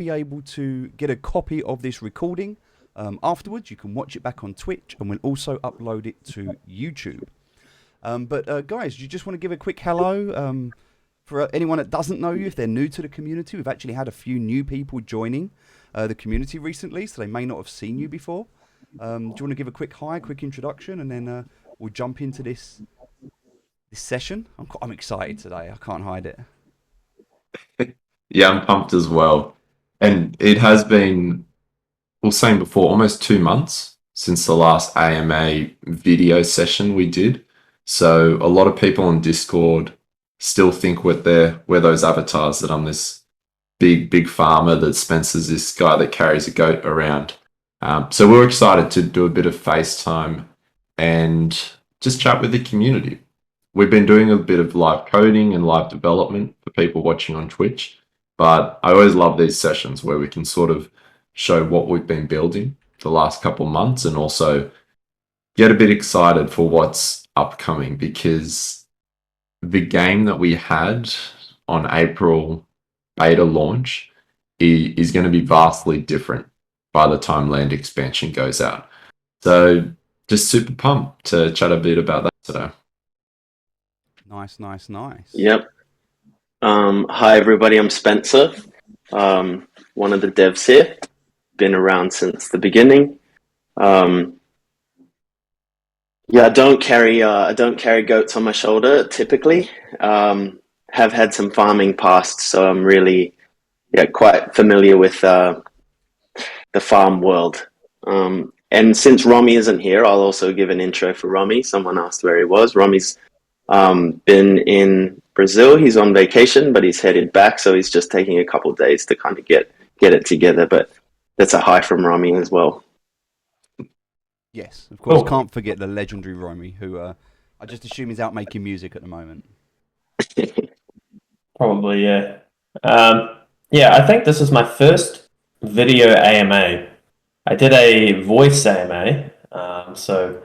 be able to get a copy of this recording afterwards. You can watch it back on Twitch, and we'll also upload it to YouTube. But guys, you just want to give a quick hello for anyone that doesn't know you, if they're new to the community. We've actually had a few new people joining the community recently, so they may not have seen you before. Do you want to give a quick hi, quick introduction, and then we'll jump into this session? I'm excited today. I can't hide it. Yeah, I'm pumped as well. And it has been, well, saying before, almost 2 months since the last AMA video session we did. So a lot of people on Discord still think we're those avatars, that I'm this big farmer, that Spencer's this guy that carries a goat around. So we're excited to do a bit of FaceTime and just chat with the community. We've been doing a bit of live coding and live development for people watching on Twitch, but I always love these sessions where we can sort of show what we've been building the last couple of months and also get a bit excited for what's upcoming, because the game that we had on April beta launch is going to be vastly different by the time land expansion goes out. So just super pumped to chat a bit about that today. Nice. Yep. Hi everybody, I'm Spencer. One of the devs here. Been around since the beginning. Yeah, I don't carry goats on my shoulder typically. Have had some farming past, so I'm really quite familiar with the farm world. And since Romy isn't here, I'll also give an intro for Romy. Someone asked where he was. Romy's been in Brazil. He's on vacation, but he's headed back, so he's just taking a couple of days to kind of get it together. But that's a hi from Romy as well. Yes, of course. Can't forget the legendary Romy, who I just assume is out making music at the moment. Probably, yeah. I think this is my first video AMA. I did a voice AMA, so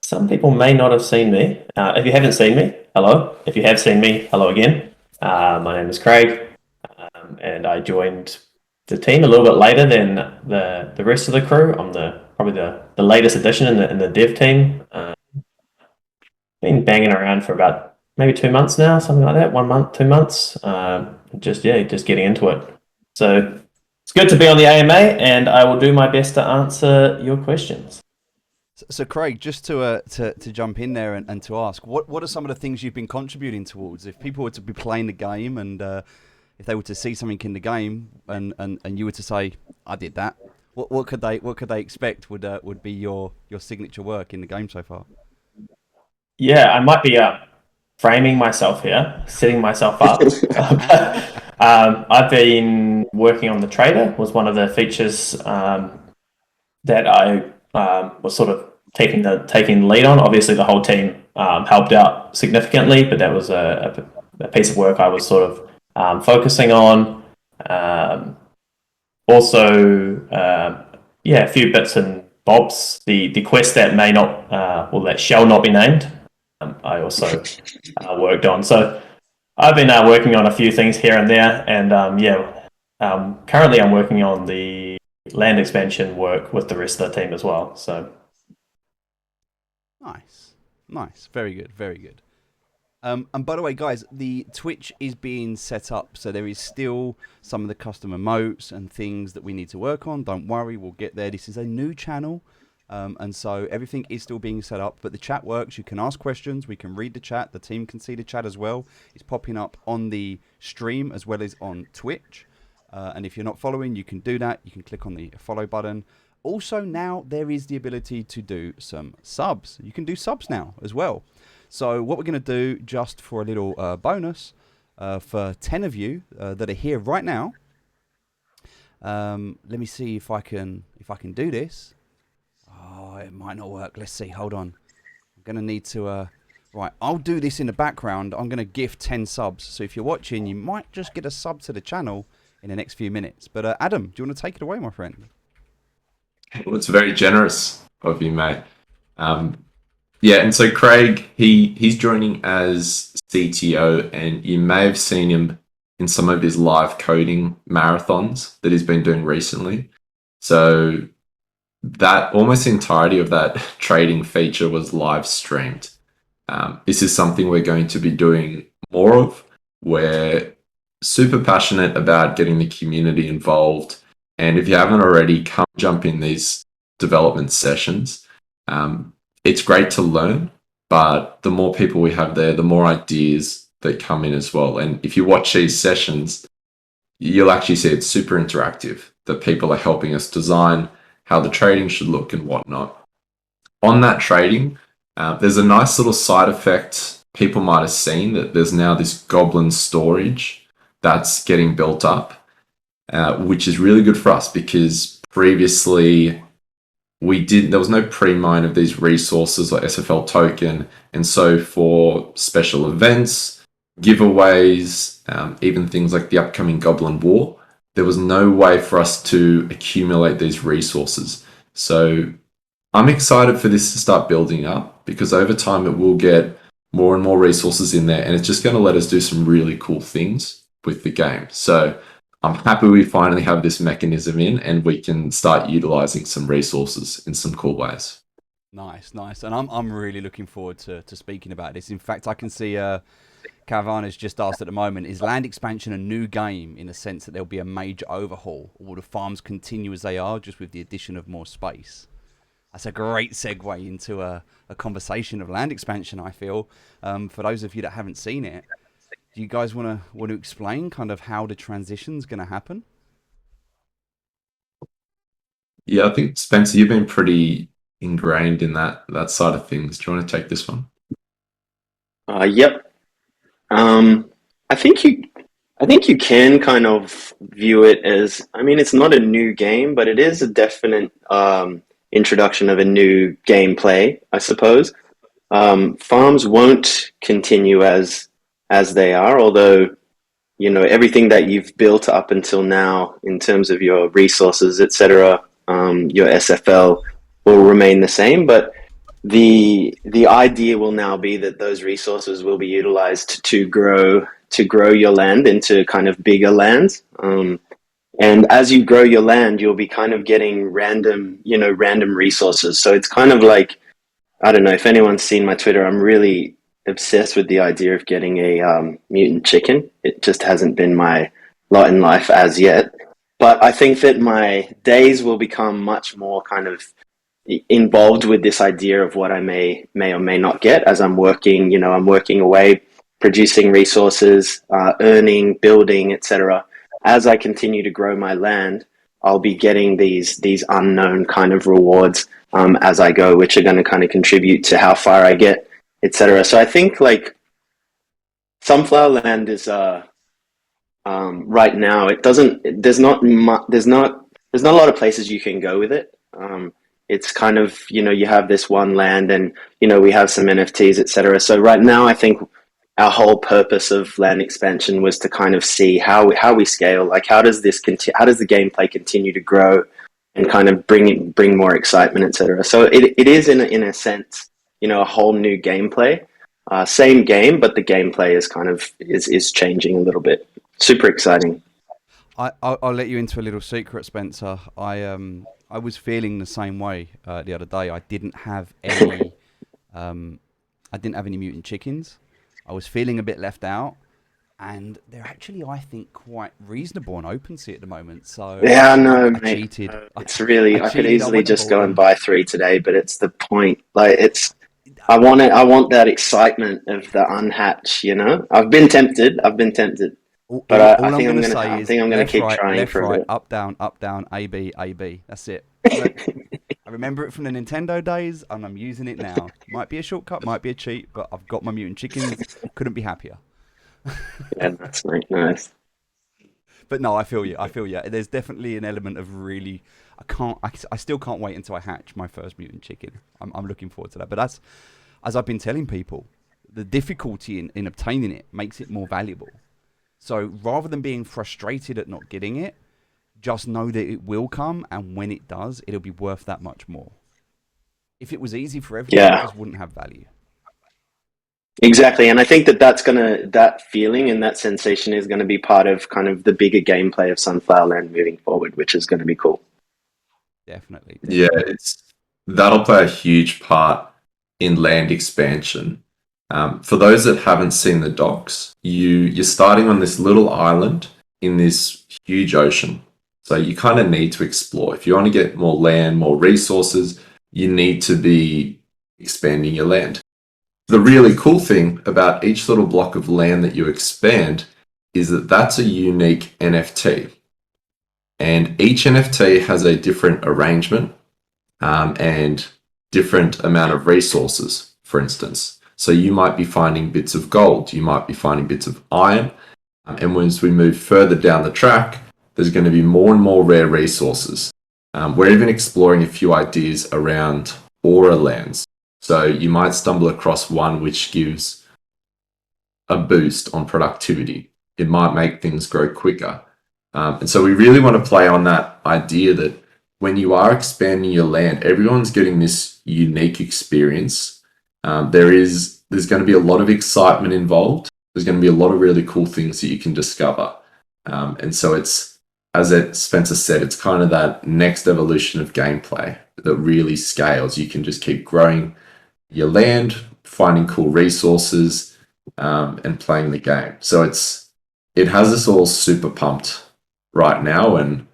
some people may not have seen me. If you haven't seen me, hello. If you have seen me, hello again. My name is Craig, and I joined the team a little bit later than the rest of the crew. I'm probably the latest addition in the dev team. Been banging around for about maybe 2 months now, something like that. 1 month, 2 months. Just getting into it. So it's good to be on the AMA, and I will do my best to answer your questions. So Craig, just to jump in there and to ask, what are some of the things you've been contributing towards? If people were to be playing the game and if they were to see something in the game and you were to say, I did that, what could they expect would be your signature work in the game so far? Yeah, I might be framing myself here, setting myself up. I've been working on the trader, was one of the features that I was sort of taking the lead on. Obviously, the whole team helped out significantly, but that was a piece of work I was sort of focusing on. A few bits and bobs. The quest that may not, that shall not be named, I also worked on. So I've been working on a few things here and there, and currently I'm working on the land expansion work with the rest of the team as well. So nice, very good. And by the way, guys, the Twitch is being set up, so there is still some of the custom emotes and things that we need to work on. Don't worry, we'll get there. This is a new channel, and so everything is still being set up, but the chat works. You can ask questions, we can read the chat, the team can see the chat as well. It's popping up on the stream as well as on Twitch, and if you're not following, you can do that. You can click on the follow button. Also, now there is the ability to do some subs. You can do subs now as well. So what we're going to do, just for a little bonus, for 10 of you that are here right now, let me see if I can do this. Oh, it might not work. Let's see. Hold on. I'm going to need to... right, I'll do this in the background. I'm going to gift 10 subs. So if you're watching, you might just get a sub to the channel in the next few minutes. But Adam, do you want to take it away, my friend? Well, it's very generous of you, mate. And so Craig, he's joining as CTO, and you may have seen him in some of his live coding marathons that he's been doing recently. So that almost the entirety of that trading feature was live streamed. This is something we're going to be doing more of. We're super passionate about getting the community involved. And if you haven't already, come jump in these development sessions. It's great to learn, but the more people we have there, the more ideas that come in as well. And if you watch these sessions, you'll actually see it's super interactive, that people are helping us design how the trading should look and whatnot. On that trading, there's a nice little side effect people might have seen, that there's now this goblin storage that's getting built up, which is really good for us because previously there was no pre-mine of these resources like SFL token. And so for special events, giveaways, even things like the upcoming Goblin War, there was no way for us to accumulate these resources. So I'm excited for this to start building up because over time it will get more and more resources in there, and it's just going to let us do some really cool things with the game. So I'm happy we finally have this mechanism in and we can start utilizing some resources in some cool ways. Nice. And I'm really looking forward to speaking about this. In fact, I can see Cavan has just asked at the moment, is land expansion a new game in the sense that there'll be a major overhaul, or will the farms continue as they are just with the addition of more space? That's a great segue into a conversation of land expansion, I feel. For those of you that haven't seen it, do you guys want to explain kind of how the transition's going to happen? Yeah, I think Spencer, you've been pretty ingrained in that side of things. Do you want to take this one? Yep. I think you can kind of view it as, I mean, it's not a new game, but it is a definite introduction of a new gameplay, I suppose. Farms won't continue as they are, although, you know, everything that you've built up until now in terms of your resources, etc., your SFL will remain the same, but the idea will now be that those resources will be utilized to grow your land into kind of bigger lands. And as you grow your land, you'll be kind of getting random resources. So it's kind of like, I don't know if anyone's seen my Twitter, I'm really obsessed with the idea of getting a mutant chicken. It just hasn't been my lot in life as yet. But I think that my days will become much more kind of involved with this idea of what I may or may not get as I'm working. You know, I'm working away, producing resources, earning, building, etc. As I continue to grow my land, I'll be getting these unknown kind of rewards as I go, which are going to kind of contribute to how far I get, etc. So I think like Sunflower Land is right now, it doesn't. There's not a lot of places you can go with it. It's kind of, you know, you have this one land and, you know, we have some NFTs, etc. So right now, I think our whole purpose of land expansion was to kind of see how we scale. Like, how does the gameplay continue to grow and kind of bring more excitement, etc. So it is in a sense, you know, a whole new gameplay. Same game, but the gameplay is kind of is changing a little bit. Super exciting. I'll let you into a little secret, Spencer. I was feeling the same way the other day. I didn't have any mutant chickens. I was feeling a bit left out, and they're actually, I think, quite reasonable on OpenSea at the moment. So yeah, no, I mate. cheated. It's really, I could easily just go and buy. buy 3 today, but it's the point. Like, I want it. I want that excitement of the unhatch. You know, I've been tempted, but I think I'm gonna keep trying left, for a right, bit. up, down, A, B. That's it. I remember it from the Nintendo days, and I'm using it now. Might be a shortcut, might be a cheat, but I've got my mutant chickens. Couldn't be happier. Yeah, that's nice. But no, I feel you. There's definitely an element of really, I still can't wait until I hatch my first mutant chicken. I'm looking forward to that. But that's, as I've been telling people, the difficulty in obtaining it makes it more valuable. So rather than being frustrated at not getting it, just know that it will come, and when it does, it'll be worth that much more. If it was easy for everyone, it just wouldn't have value. Exactly, and I think that feeling and that sensation is gonna be part of kind of the bigger gameplay of Sunflower Land moving forward, which is gonna be cool. Definitely. Yeah, that'll play a huge part in land expansion. For those that haven't seen the docs, you're starting on this little island in this huge ocean. So you kind of need to explore. If you want to get more land, more resources, you need to be expanding your land. The really cool thing about each little block of land that you expand is that that's a unique NFT. And each NFT has a different arrangement and different amount of resources, for instance. So you might be finding bits of gold, you might be finding bits of iron, and as we move further down the track, there's going to be more and more rare resources. We're even exploring a few ideas around aura lands. So you might stumble across one which gives a boost on productivity. It might make things grow quicker. And so we really want to play on that idea that when you are expanding your land, everyone's getting this unique experience. There's going to be a lot of excitement involved. There's going to be a lot of really cool things that you can discover. And so it's, as Spencer said, it's kind of that next evolution of gameplay that really scales. You can just keep growing your land, finding cool resources, and playing the game. So it has us all super pumped right now, and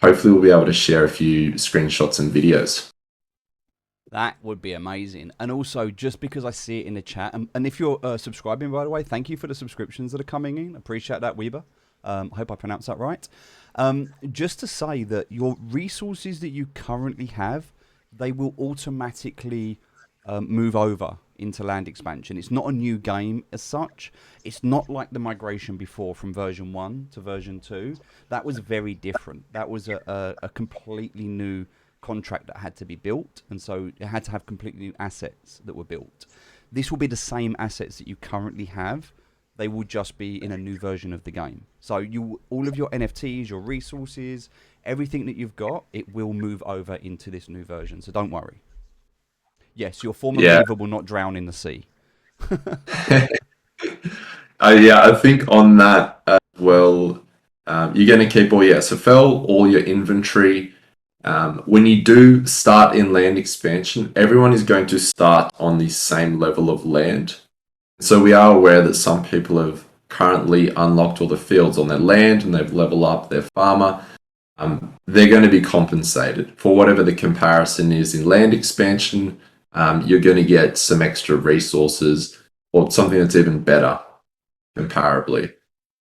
hopefully we'll be able to share a few screenshots and videos. That would be amazing. And also, just because I see it in the chat, and if you're subscribing, by the way, thank you for the subscriptions that are coming in. Appreciate that, Weber. I hope I pronounced that right. Just to say that your resources that you currently have, they will automatically move over into land expansion. It's not a new game as such. It's not like the migration before from version 1 to version 2. That was very different. That was a completely new contract that had to be built, and so it had to have completely new assets that were built. This will be the same assets that you currently have. They will just be in a new version of the game. So all of your NFTs, your resources, everything that you've got, it will move over into this new version. So don't worry. Yes, your former beaver will not drown in the sea. I think on that as well, you're going to keep all your inventory. When you do start in land expansion, everyone is going to start on the same level of land. So we are aware that some people have currently unlocked all the fields on their land and they've leveled up their farmer. They're going to be compensated for whatever the comparison is in land expansion. You're going to get some extra resources or something that's even better comparably.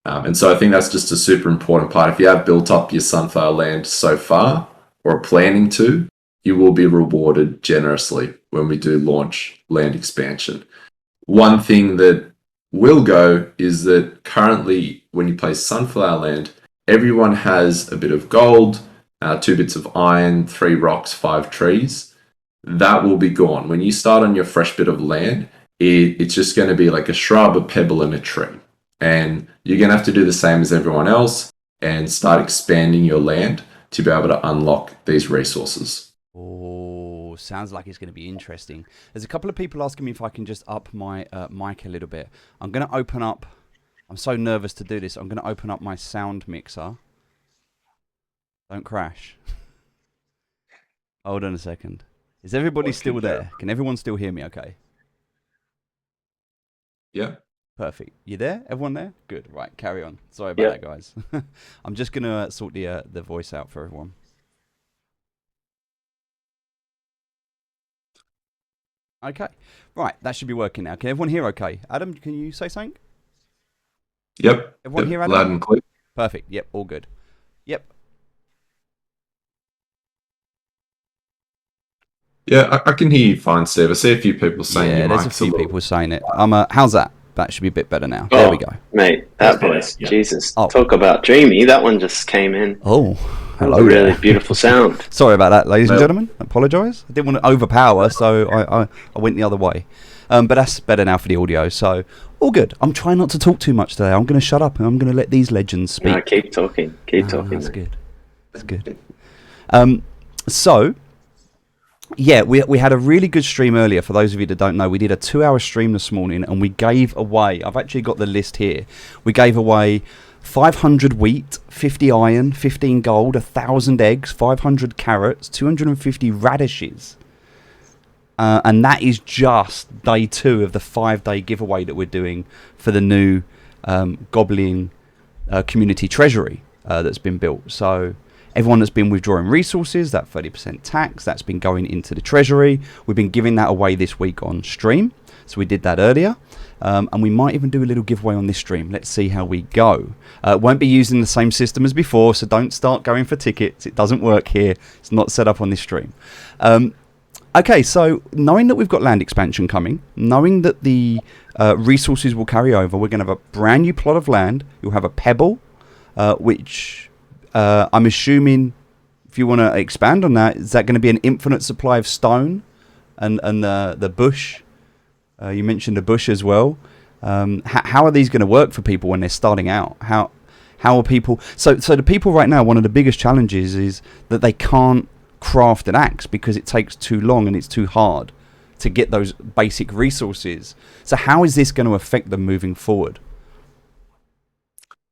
And so I think that's just a super important part. If you have built up your Sunflower land so far or are planning to, you will be rewarded generously when we do launch land expansion. One thing that will go is that currently when you play Sunflower land, everyone has a bit of gold, 2 bits of iron, 3 rocks, 5 trees. That will be gone. When you start on your fresh bit of land, it's just going to be like a shrub, a pebble, and a tree. And you're going to have to do the same as everyone else and start expanding your land to be able to unlock these resources. Oh, sounds like it's going to be interesting. There's a couple of people asking me if I can just up my mic a little bit. I'm going to open up. I'm so nervous to do this. I'm going to open up my sound mixer. Don't crash. Hold on a second. Is everybody still there? Can everyone still hear me okay? Yeah. Perfect. You there? Everyone there? Good. Right, carry on. Sorry about that, guys. I'm just going to sort the voice out for everyone. Okay. Right, that should be working now. Can everyone hear okay? Adam, can you say something? Yep. Everyone hear Adam? Loud and clear. Perfect. Yep, all good. Yep. Yeah, I can hear you fine, Steve. I see a few people saying your there's a mic's few people saying it. How's that? That should be a bit better now. There we go. Mate, that voice, Jesus. Talk about dreamy. That one just came in. Oh, hello. That was a really beautiful sound. Sorry about that, ladies and gentlemen. I apologise. I didn't want to overpower, so I went the other way. But that's better now for the audio, so all good. I'm trying not to talk too much today. I'm going to shut up and I'm going to let these legends speak. No, keep talking. Keep talking. That's good. That's good. So, Yeah, we had a really good stream earlier. For those of you that don't know, we did a 2-hour stream this morning, and we gave away, I've actually got the list here, we gave away 500 wheat, 50 iron, 15 gold, 1,000 eggs, 500 carrots, 250 radishes. And that is just day 2 of the 5-day giveaway that we're doing for the new Goblin community treasury that's been built. So everyone that's been withdrawing resources, that 30% tax, that's been going into the treasury. We've been giving that away this week on stream. So we did that earlier. And we might even do a little giveaway on this stream. Let's see how we go. Won't be using the same system as before, so don't start going for tickets. It doesn't work here. It's not set up on this stream. Okay, so knowing that we've got land expansion coming, knowing that the resources will carry over, we're going to have a brand new plot of land. You'll have a pebble, which I'm assuming, if you want to expand on that, is that going to be an infinite supply of stone and the bush? You mentioned the bush as well. How are these going to work for people when they're starting out? How are people... So the people right now, one of the biggest challenges is that they can't craft an axe because it takes too long and it's too hard to get those basic resources. So how is this going to affect them moving forward?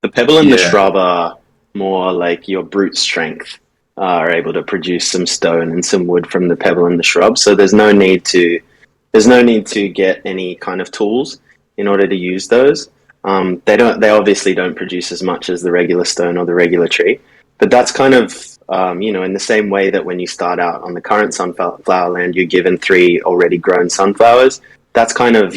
The pebble and the shrub are more like your brute strength are able to produce some stone and some wood from the pebble and the shrub. So there's no need to get any kind of tools in order to use those. They obviously don't produce as much as the regular stone or the regular tree, but that's kind of in the same way that when you start out on the current sunflower land, you're given 3 already grown sunflowers. That's kind of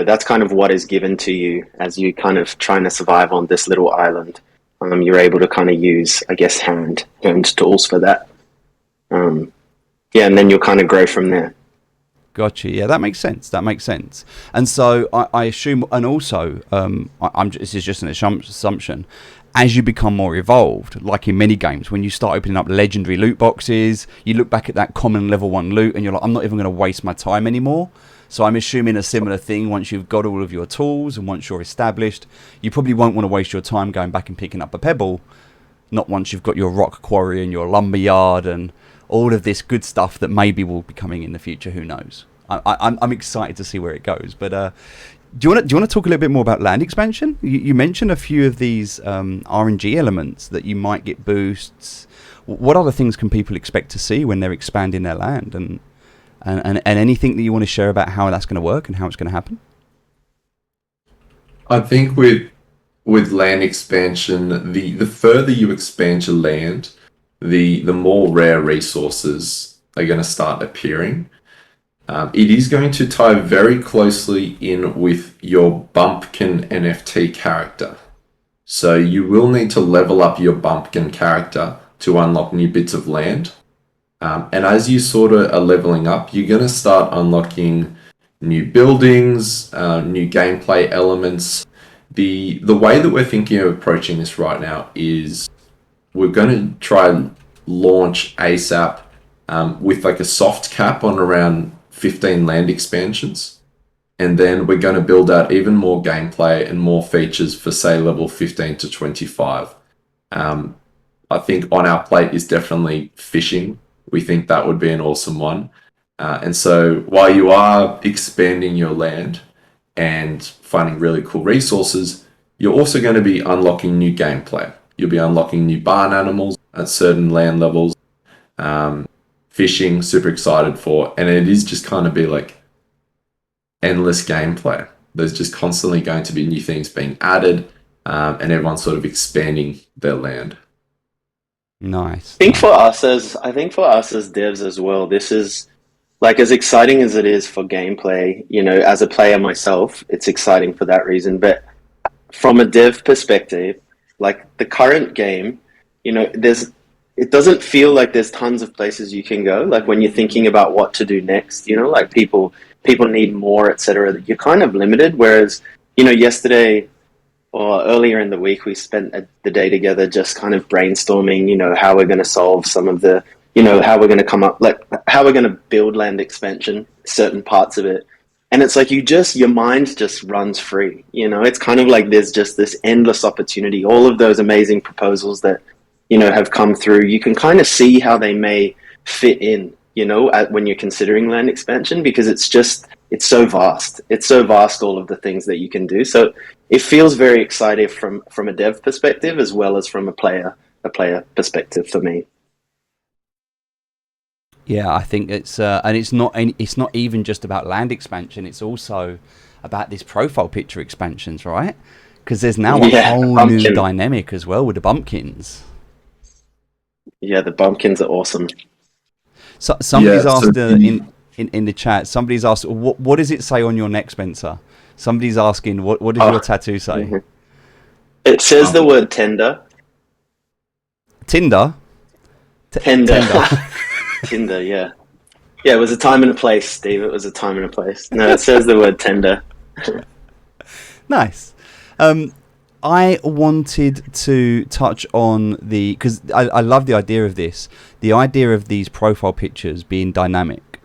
that's kind of what is given to you as you kind of trying to survive on this little island. You're able to kind of use, I guess, hand tools for that. And then you'll kind of grow from there. Gotcha. Yeah, that makes sense. And so I assume, and also, this is just an assumption, as you become more evolved, like in many games, when you start opening up legendary loot boxes, you look back at that common level 1 loot and you're like, I'm not even going to waste my time anymore. So I'm assuming a similar thing once you've got all of your tools and once you're established, you probably won't want to waste your time going back and picking up a pebble, not once you've got your rock quarry and your lumber yard and all of this good stuff that maybe will be coming in the future. Who knows? I'm excited to see where it goes. But do you want to talk a little bit more about land expansion? You mentioned a few of these RNG elements that you might get boosts. What other things can people expect to see when they're expanding their land, and anything that you want to share about how that's going to work and how it's going to happen? I think with land expansion, the further you expand your land, the more rare resources are going to start appearing. It is going to tie very closely in with your Bumpkin NFT character. So you will need to level up your Bumpkin character to unlock new bits of land. And as you sort of are leveling up, you're going to start unlocking new buildings, new gameplay elements. The way that we're thinking of approaching this right now is we're going to try and launch ASAP with like a soft cap on around 15 land expansions, and then we're going to build out even more gameplay and more features for, say, level 15 to 25. I think on our plate is definitely fishing. We think that would be an awesome one. And so while you are expanding your land and finding really cool resources, you're also going to be unlocking new gameplay. You'll be unlocking new barn animals at certain land levels. Fishing, super excited for, and it is just kind of be like endless gameplay. There's just constantly going to be new things being added, and everyone's sort of expanding their land. Nice. I think for us as devs as well, this is like as exciting as it is for gameplay. As a player myself, it's exciting for that reason. But from a dev perspective, like the current game, it doesn't feel like there's tons of places you can go. Like when you're thinking about what to do next, like people need more, etc. You're kind of limited. Whereas, yesterday or earlier in the week, we spent the day together just kind of brainstorming, how we're going to solve some of the, how we're going to come up, like how we're going to build land expansion, certain parts of it. And it's like your mind just runs free. It's kind of like there's just this endless opportunity, all of those amazing proposals that, have come through. You can kind of see how they may fit in, when you're considering land expansion, because it's so vast. It's so vast, all of the things that you can do. So it feels very exciting from a dev perspective as well as from a player perspective for me. Yeah, I think and it's not even just about land expansion. It's also about this profile picture expansions, right? Because there's now a whole new dynamic as well with the bumpkins. Yeah, the bumpkins are awesome. So somebody's asked in the chat. Somebody's asked, what does it say on your neck, Spencer? Somebody's asking, what does your tattoo say? Mm-hmm. It says the word tender. Tinder. Tender. Tinder, yeah. Yeah, it was a time and a place, Steve. It was a time and a place. No, it says the word tender. Nice. I wanted to touch on because I love the idea of this, the idea of these profile pictures being dynamic.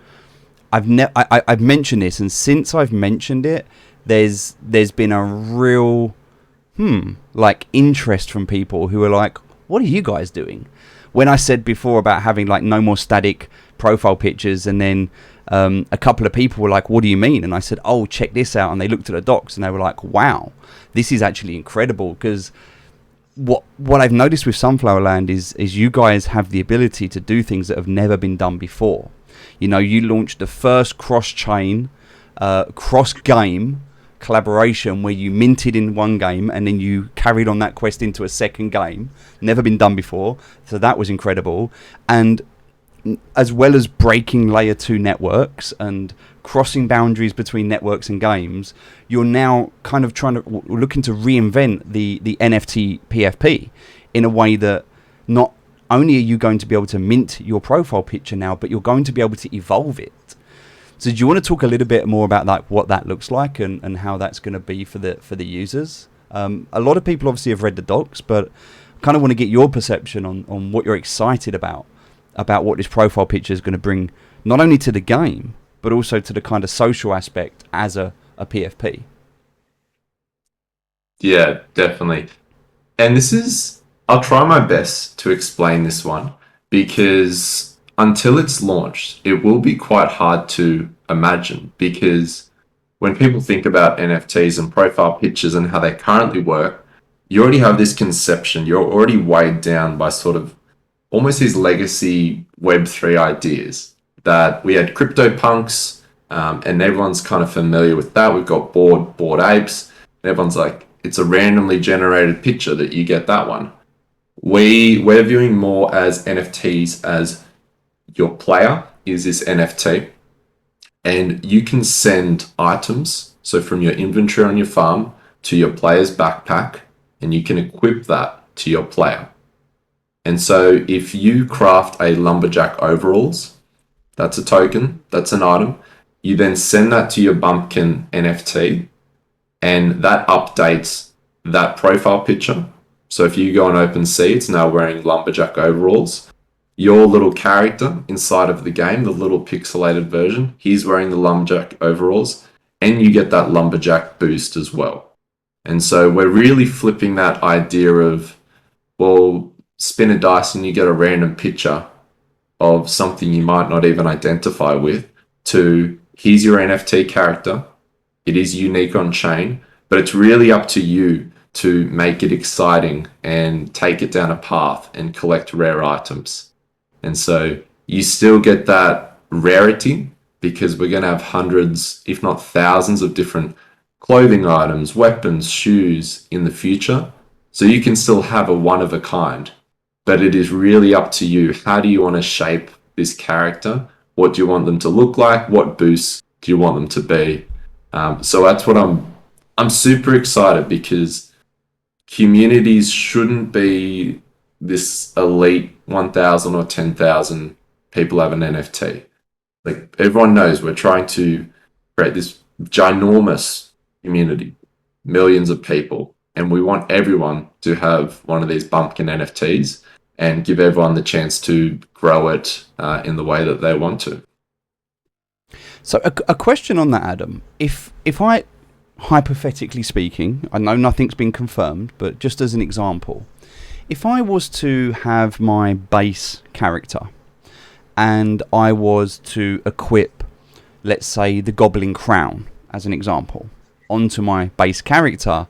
I've mentioned this, and since I've mentioned it, there's been a real interest from people who are like, what are you guys doing? When I said before about having like no more static profile pictures, and then a couple of people were like, what do you mean? And I said, oh, check this out. And they looked at the docs and they were like, wow, this is actually incredible. Because what I've noticed with Sunflowerland is you guys have the ability to do things that have never been done before. You launched the first cross-chain, cross-game collaboration where you minted in one game and then you carried on that quest into a second game. Never been done before. So that was incredible. And as well as breaking layer 2 networks and crossing boundaries between networks and games, you're now kind of looking to reinvent the NFT PFP in a way that not only are you going to be able to mint your profile picture now, but you're going to be able to evolve it. So do you want to talk a little bit more about what that looks like and how that's going to be for the users? A lot of people obviously have read the docs, but kind of want to get your perception on what you're excited about what this profile picture is going to bring, not only to the game, but also to the kind of social aspect as a PFP. Yeah, definitely. And I'll try my best to explain this one, because until it's launched, it will be quite hard to imagine, because when people think about NFTs and profile pictures and how they currently work, you already have this conception, you're already weighed down by sort of almost these legacy Web3 ideas that we had CryptoPunks, and everyone's kind of familiar with that. We've got Bored Apes, and everyone's like, it's a randomly generated picture that you get that one. We're viewing more as NFTs as your player is this NFT, and you can send items, so from your inventory on your farm to your player's backpack, and you can equip that to your player. And so if you craft a lumberjack overalls, that's a token, that's an item. You then send that to your Bumpkin NFT, and that updates that profile picture. So if you go on OpenSea, it's now wearing lumberjack overalls. Your little character inside of the game, the little pixelated version, he's wearing the lumberjack overalls, and you get that lumberjack boost as well. And so we're really flipping that idea of, well, spin a dice and you get a random picture of something you might not even identify with, to here's your NFT character. It is unique on chain, but it's really up to you to make it exciting and take it down a path and collect rare items. And so you still get that rarity, because we're going to have hundreds, if not thousands, of different clothing items, weapons, shoes in the future. So you can still have a one of a kind, but it is really up to you. How do you want to shape this character? What do you want them to look like? What boosts do you want them to be? So that's what I'm super excited, because communities shouldn't be this elite 1,000 or 10,000 people have an NFT. Like, everyone knows we're trying to create this ginormous community, millions of people, and we want everyone to have one of these Bumpkin NFTs and give everyone the chance to grow it in the way that they want to. So a question on that, Adam. If I, hypothetically speaking, I know nothing's been confirmed, but just as an example, if I was to have my base character and I was to equip, let's say, the Goblin Crown, as an example, onto my base character,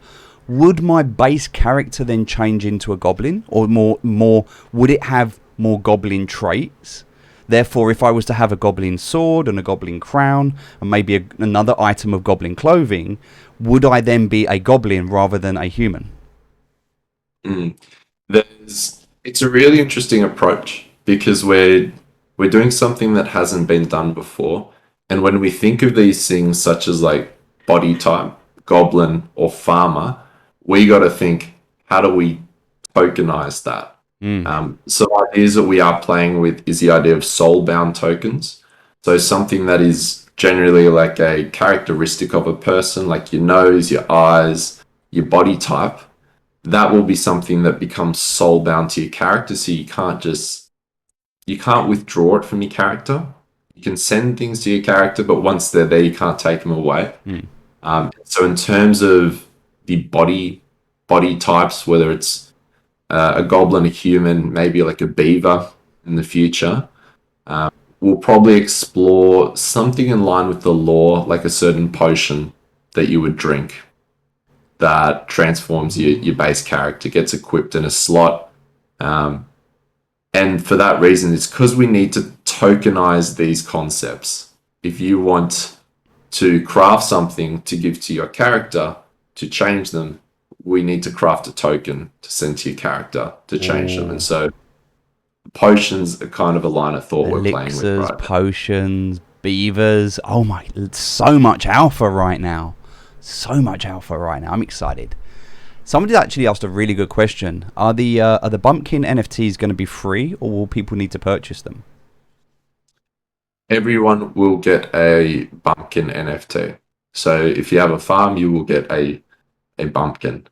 would my base character then change into a goblin? Or more would it have more goblin traits? Therefore, if I was to have a goblin sword and a goblin crown and maybe another item of goblin clothing, would I then be a goblin rather than a human? It's a really interesting approach because we're doing something that hasn't been done before. And when we think of these things such as like body type, goblin or farmer, we got to think, how do we tokenize that? So ideas that we are playing with is the idea of soul-bound tokens. So something that is generally like a characteristic of a person, like your nose, your eyes, your body type, that will be something that becomes soul-bound to your character. So you can't withdraw it from your character. You can send things to your character, but once they're there, you can't take them away. So in terms of the body types, whether it's a goblin, a human, maybe like a beaver in the future, we'll probably explore something in line with the lore, like a certain potion that you would drink that transforms your base character, gets equipped in a slot. And for that reason, it's because we need to tokenize these concepts. If you want to craft something to give to your character to change them, we need to craft a token to send to your character to change them. And so potions are kind of a line of thought we're playing with, right? Potions, beavers. Oh my, so much alpha right now. So much alpha right now. I'm excited. Somebody actually asked a really good question. Are the Bumpkin NFTs going to be free, or will people need to purchase them? Everyone will get a Bumpkin NFT. So if you have a farm, you will get a Bumpkin.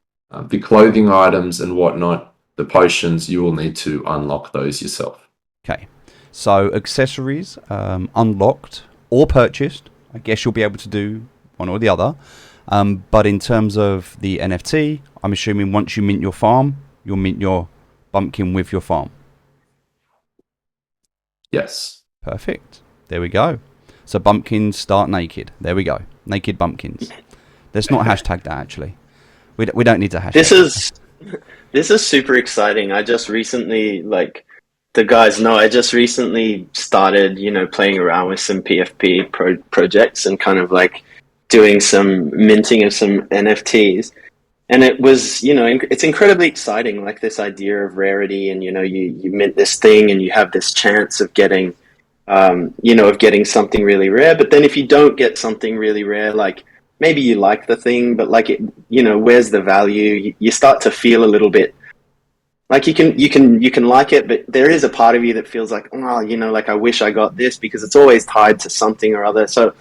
The clothing items and whatnot, the potions, you will need to unlock those yourself. Okay. So accessories unlocked or purchased. I guess you'll be able to do one or the other. But in terms of the NFT, I'm assuming once you mint your farm, you'll mint your Bumpkin with your farm. Yes. Perfect. There we go. So Bumpkins start naked. There we go. Naked Bumpkins. Let's not hashtag that, actually. We don't need to hashtag This is super exciting. I just recently, like the guys know, I just recently started, playing around with some PFP projects and kind of like doing some minting of some NFTs. And it was, it's incredibly exciting, like this idea of rarity and, you mint this thing and you have this chance of getting, of getting something really rare. But then if you don't get something really rare, like maybe you like the thing, but like it, where's the value? You start to feel a little bit like you can like it, but there is a part of you that feels like, like I wish I got this, because it's always tied to something or other. So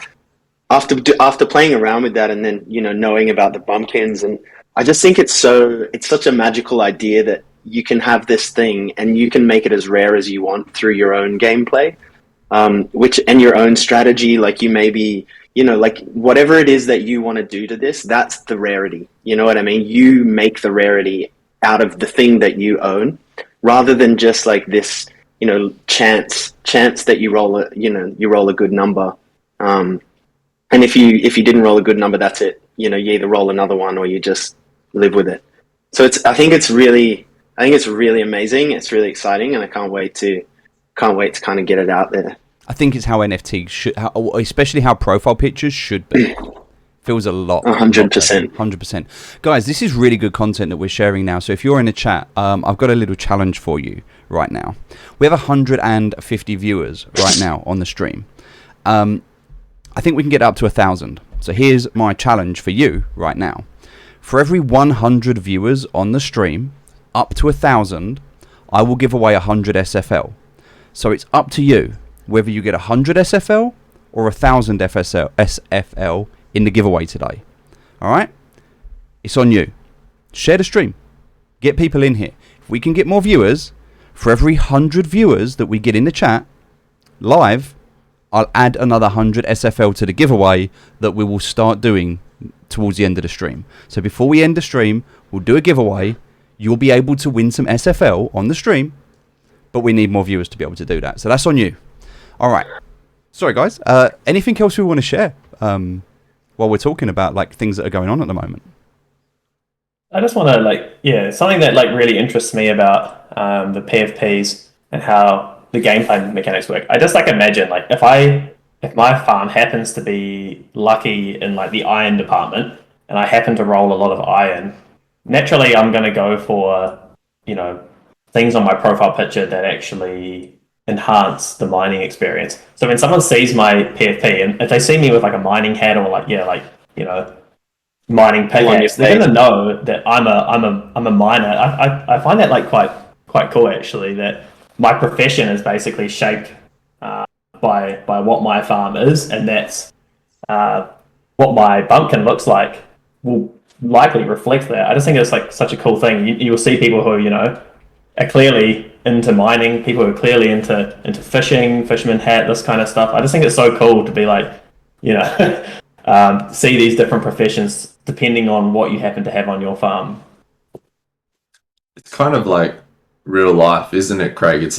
after playing around with that and then, knowing about the Bumpkins, and I just think it's such a magical idea that you can have this thing and you can make it as rare as you want through your own gameplay, and your own strategy. Like you maybe, like whatever it is that you want to do to this, that's the rarity. You know what I mean? You make the rarity out of the thing that you own, rather than just like this, chance that you roll a good number. And if you didn't roll a good number, that's it. You either roll another one or you just live with it. So I think it's really amazing. It's really exciting, and I can't wait to kind of get it out there. I think it's how NFTs should, especially how profile pictures should be. Feels a lot. 100%. 100%. Guys, this is really good content that we're sharing now. So if you're in the chat, I've got a little challenge for you right now. We have 150 viewers right now on the stream. I think we can get up to 1,000. So here's my challenge for you right now. For every 100 viewers on the stream, up to 1,000, I will give away 100 SFL. So it's up to you whether you get 100 SFL or 1,000 SFL in the giveaway today. All right? It's on you. Share the stream. Get people in here. If we can get more viewers, for every 100 viewers that we get in the chat live, I'll add another 100 SFL to the giveaway that we will start doing towards the end of the stream. So before we end the stream, we'll do a giveaway. You'll be able to win some SFL on the stream, but we need more viewers to be able to do that. So that's on you. All right. Sorry, guys. Anything else we want to share while we're talking about like things that are going on at the moment? I just want to something that really interests me about the PFPs and how the gameplay mechanics work. I just imagine if my farm happens to be lucky in the iron department and I happen to roll a lot of iron, naturally I'm going to go for things on my profile picture that actually enhance the mining experience. So when someone sees my PFP and if they see me with a mining hat or mining pickaxe, they're going to know that I'm a miner. I find that quite cool actually. That my profession is basically shaped by what my farm is, and that's what my bumpkin looks like will likely reflect that. I just think it's such a cool thing. You will see people who are clearly into mining, people who are clearly into fishing, fisherman hat, this kind of stuff. I just think it's so cool to be see these different professions depending on what you happen to have on your farm. It's kind of like real life, isn't it, Craig? It's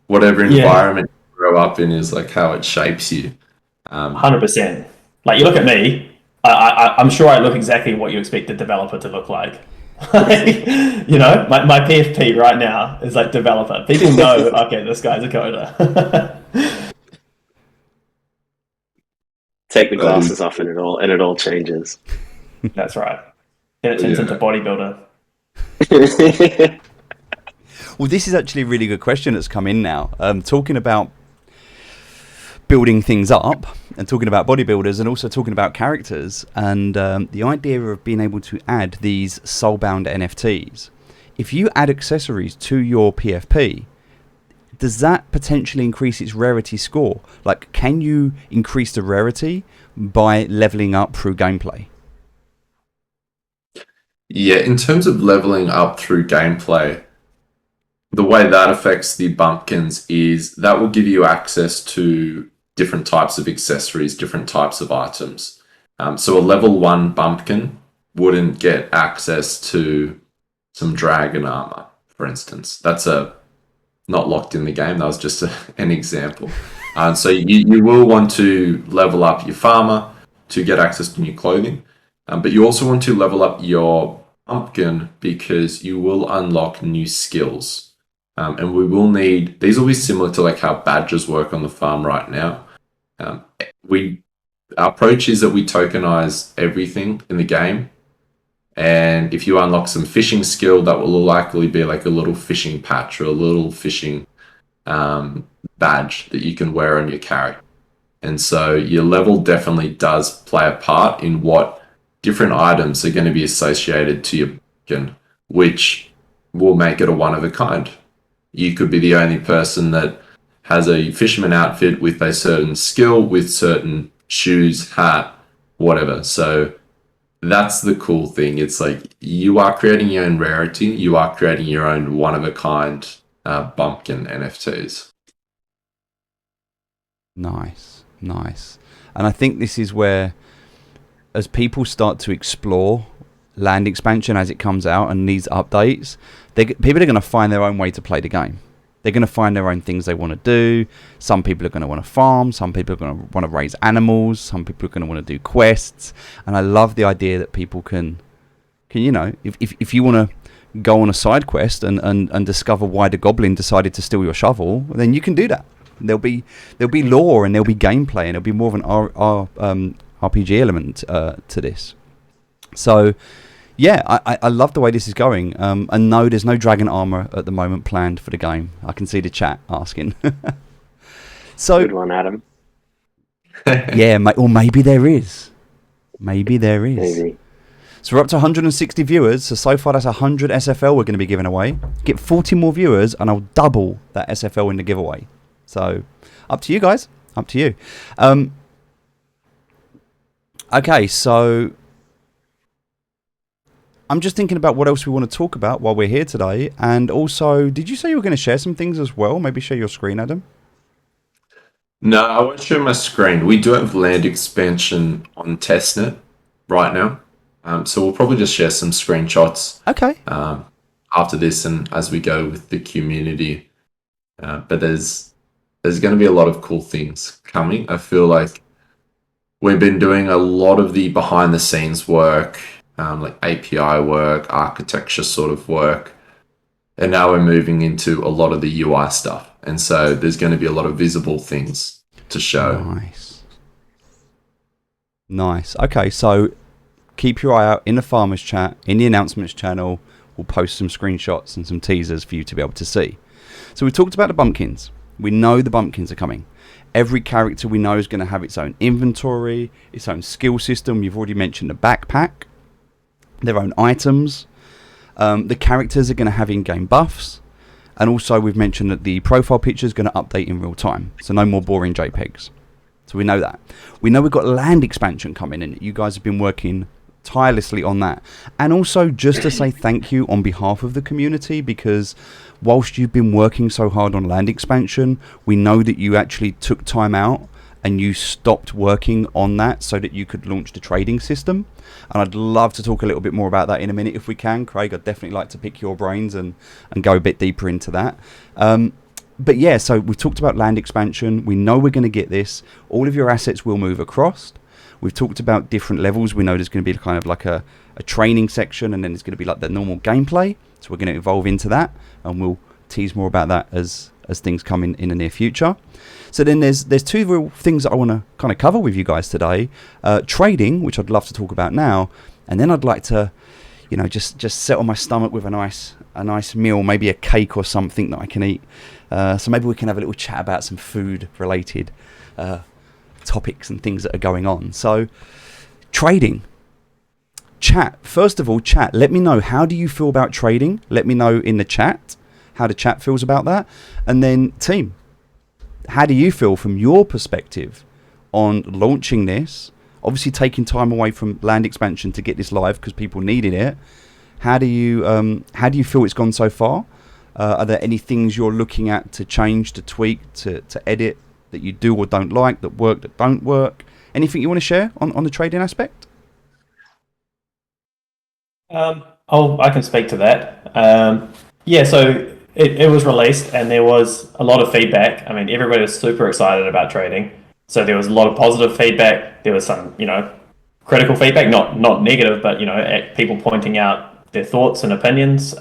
whatever environment you grow up in is how it shapes you. 100%. You look at me, I'm sure I look exactly what you expect a developer to look like. My PFP right now is developer. People know, okay, this guy's a coder. Take the glasses off and it all changes. That's right. Then it turns into bodybuilder. Well, this is actually a really good question that's come in now. Talking about building things up and talking about bodybuilders and also talking about characters and the idea of being able to add these soulbound NFTs. If you add accessories to your PFP, does that potentially increase its rarity score? Can you increase the rarity by leveling up through gameplay? Yeah, in terms of leveling up through gameplay, the way that affects the bumpkins is that will give you access to different types of accessories, different types of items. So a level 1 bumpkin wouldn't get access to some dragon armor, for instance. That's not locked in the game. That was just an example. So you will want to level up your farmer to get access to new clothing. But you also want to level up your bumpkin because you will unlock new skills. And we will need, these will be similar to how badges work on the farm right now. Our approach is that we tokenize everything in the game. And if you unlock some fishing skill, that will likely be a little fishing patch or a little fishing badge that you can wear on your character. And so your level definitely does play a part in what different items are going to be associated to your bumpkin, which will make it a one of a kind. You could be the only person that has a fisherman outfit with a certain skill, with certain shoes, hat, whatever. So that's the cool thing. It's you are creating your own rarity. You are creating your own one of a kind bumpkin NFTs. Nice. And I think this is where, as people start to explore land expansion as it comes out and needs updates, people are going to find their own way to play the game. They're going to find their own things they want to do. Some people are going to want to farm. Some people are going to want to raise animals. Some people are going to want to do quests. And I love the idea that people can if you want to go on a side quest and discover why the goblin decided to steal your shovel, then you can do that. There'll be lore and there'll be gameplay and there'll be more of an RPG element to this. So yeah, I love the way this is going. And no, there's no dragon armor at the moment planned for the game. I can see the chat asking. So good one, Adam. Yeah, or maybe there is. Maybe. So we're up to 160 viewers. So far that's 100 SFL we're going to be giving away. Get 40 more viewers and I'll double that SFL in the giveaway. So up to you guys. Up to you. Okay, so I'm just thinking about what else we want to talk about while we're here today. And also, did you say you were going to share some things as well? Maybe share your screen, Adam? No, I won't share my screen. We do have land expansion on testnet right now. So we'll probably just share some screenshots. Okay. After this and as we go with the community. But there's there's going to be a lot of cool things coming. I feel like we've been doing a lot of the behind the scenes work, like API work, architecture sort of work. And now we're moving into a lot of the UI stuff. And so there's going to be a lot of visible things to show. Nice. Okay, so keep your eye out in the farmers chat, in the announcements channel. We'll post some screenshots and some teasers for you to be able to see. So we talked about the Bumpkins. We know the Bumpkins are coming. Every character we know is going to have its own inventory, its own skill system. You've already mentioned the backpack, their own items. The characters are going to have in-game buffs. And also we've mentioned that the profile picture is going to update in real time. So no more boring JPEGs. So we know that. We know we've got land expansion coming in. You guys have been working tirelessly on that. And also just to say thank you on behalf of the community, because whilst you've been working so hard on land expansion, we know that you actually took time out and you stopped working on that so that you could launch the trading system. And I'd love to talk a little bit more about that in a minute if we can. Craig, I'd definitely like to pick your brains and go a bit deeper into that. But yeah, so we've talked about land expansion. We know we're going to get this. All of your assets will move across. We've talked about different levels. We know there's going to be kind of like a training section, and then it's going to be like the normal gameplay. So we're going to evolve into that, and we'll tease more about that as things come in the near future. So then there's two real things that I want to kind of cover with you guys today. Trading, which I'd love to talk about now, and then I'd like to, just settle my stomach with a nice meal, maybe a cake or something that I can eat. So maybe we can have a little chat about some food related topics and things that are going on. So trading. Chat. First of all, chat. Let me know, how do you feel about trading? Let me know in the chat how the chat feels about that. And then team, how do you feel from your perspective on launching this? Obviously taking time away from land expansion to get this live because people needed it. How do you feel it's gone so far? Are there any things you're looking at to change, to tweak, to edit that you do or don't like, that work, that don't work? Anything you want to share on the trading aspect? I can speak to that. So it was released and there was a lot of feedback. I mean, everybody was super excited about trading. So there was a lot of positive feedback. There was some, critical feedback, not negative, but, people pointing out their thoughts and opinions,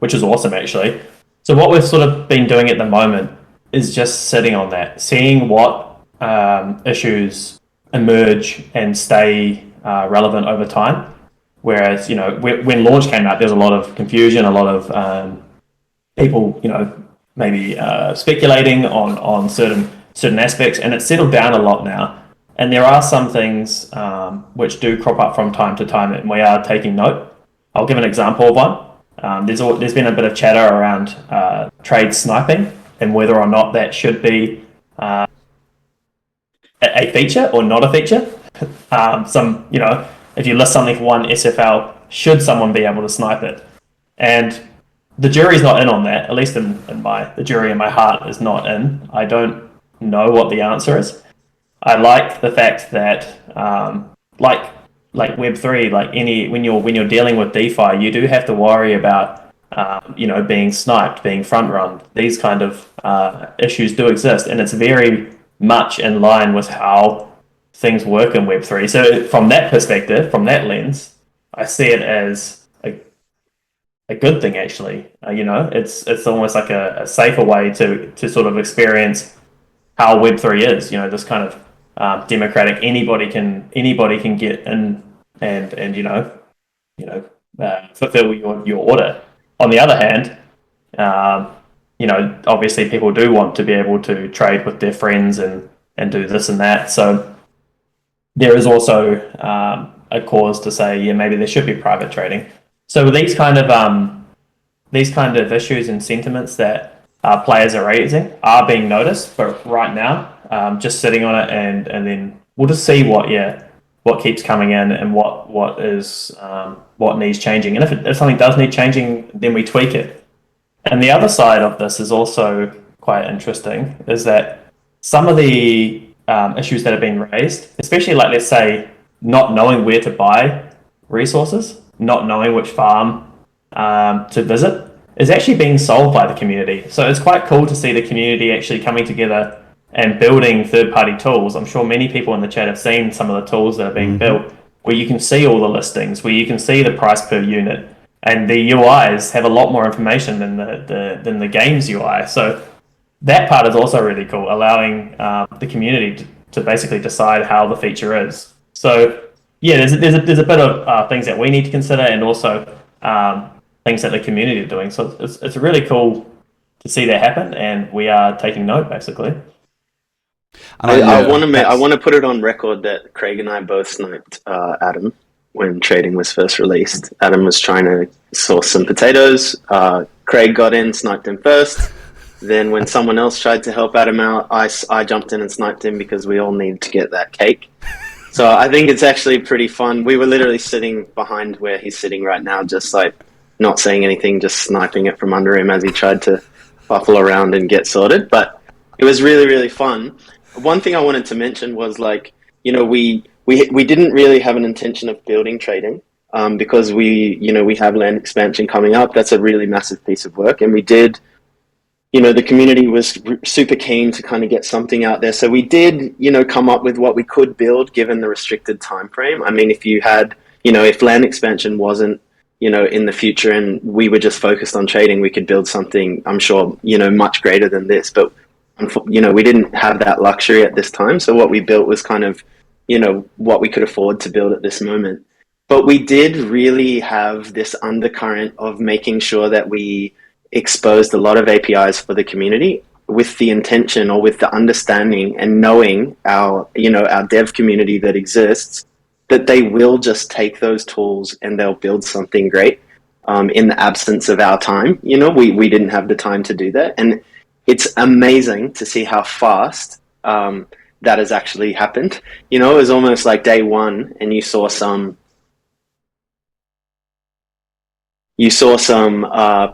which is awesome, actually. So what we've sort of been doing at the moment is just sitting on that, seeing what issues emerge and stay relevant over time. Whereas, when launch came out, there was a lot of confusion, a lot of people, maybe speculating on certain aspects, and it's settled down a lot now. And there are some things which do crop up from time to time, and we are taking note. I'll give an example of one. There's been a bit of chatter around trade sniping and whether or not that should be a feature or not a feature. If you list something for one SFL, should someone be able to snipe it? And the jury's not in on that, at least the jury in my heart is not in. I don't know what the answer is. I like the fact that, like Web3, when you're dealing with DeFi, you do have to worry about, being sniped, being front run. These kind of issues do exist, and it's very much in line with how things work in Web3. So from that perspective, from that lens, I see it as a good thing, actually. It's almost like a safer way to sort of experience how Web3 is. This kind of democratic. Anybody can get in and fulfill your order. On the other hand, obviously people do want to be able to trade with their friends and do this and that. So there is also a cause to say, maybe there should be private trading. So these kind of issues and sentiments that players are raising are being noticed, but right now, just sitting on it and then we'll just see what keeps coming in and what needs changing. And if something does need changing, then we tweak it. And the other side of this is also quite interesting, is that some of the issues that have been raised, especially like, let's say, not knowing where to buy resources, not knowing which farm to visit, is actually being solved by the community. So it's quite cool to see the community actually coming together and building third-party tools. I'm sure many people in the chat have seen some of the tools that are being built, where you can see all the listings, where you can see the price per unit, and the UIs have a lot more information than the game's UI. So that part is also really cool, allowing the community to basically decide how the feature is. So yeah, there's a bit of things that we need to consider, and also things that the community are doing. So it's really cool to see that happen, and we are taking note, basically. And I want to put it on record that Craig and I both sniped Adam when trading was first released. Adam was trying to source some potatoes. Craig got in, sniped him first. Then when someone else tried to help Adam out, I jumped in and sniped him because we all need to get that cake. So I think it's actually pretty fun. We were literally sitting behind where he's sitting right now, just like not saying anything, just sniping it from under him as he tried to buffle around and get sorted. But it was really, really fun. One thing I wanted to mention was, like, you know, we didn't really have an intention of building trading because we have land expansion coming up. That's a really massive piece of work. And we did, you know, the community was super keen to kind of get something out there. So we did, you know, come up with what we could build given the restricted time frame. I mean, if you had, you know, if land expansion wasn't, you know, in the future and we were just focused on trading, we could build something, I'm sure, you know, much greater than this. But, you know, we didn't have that luxury at this time. So what we built was kind of, you know, what we could afford to build at this moment. But we did really have this undercurrent of making sure that we exposed a lot of APIs for the community with the intention, or with the understanding and knowing our dev community that exists, that they will just take those tools and they'll build something great in the absence of our time. You know, we didn't have the time to do that. And it's amazing to see how fast that has actually happened. You know, it was almost like day one and you saw some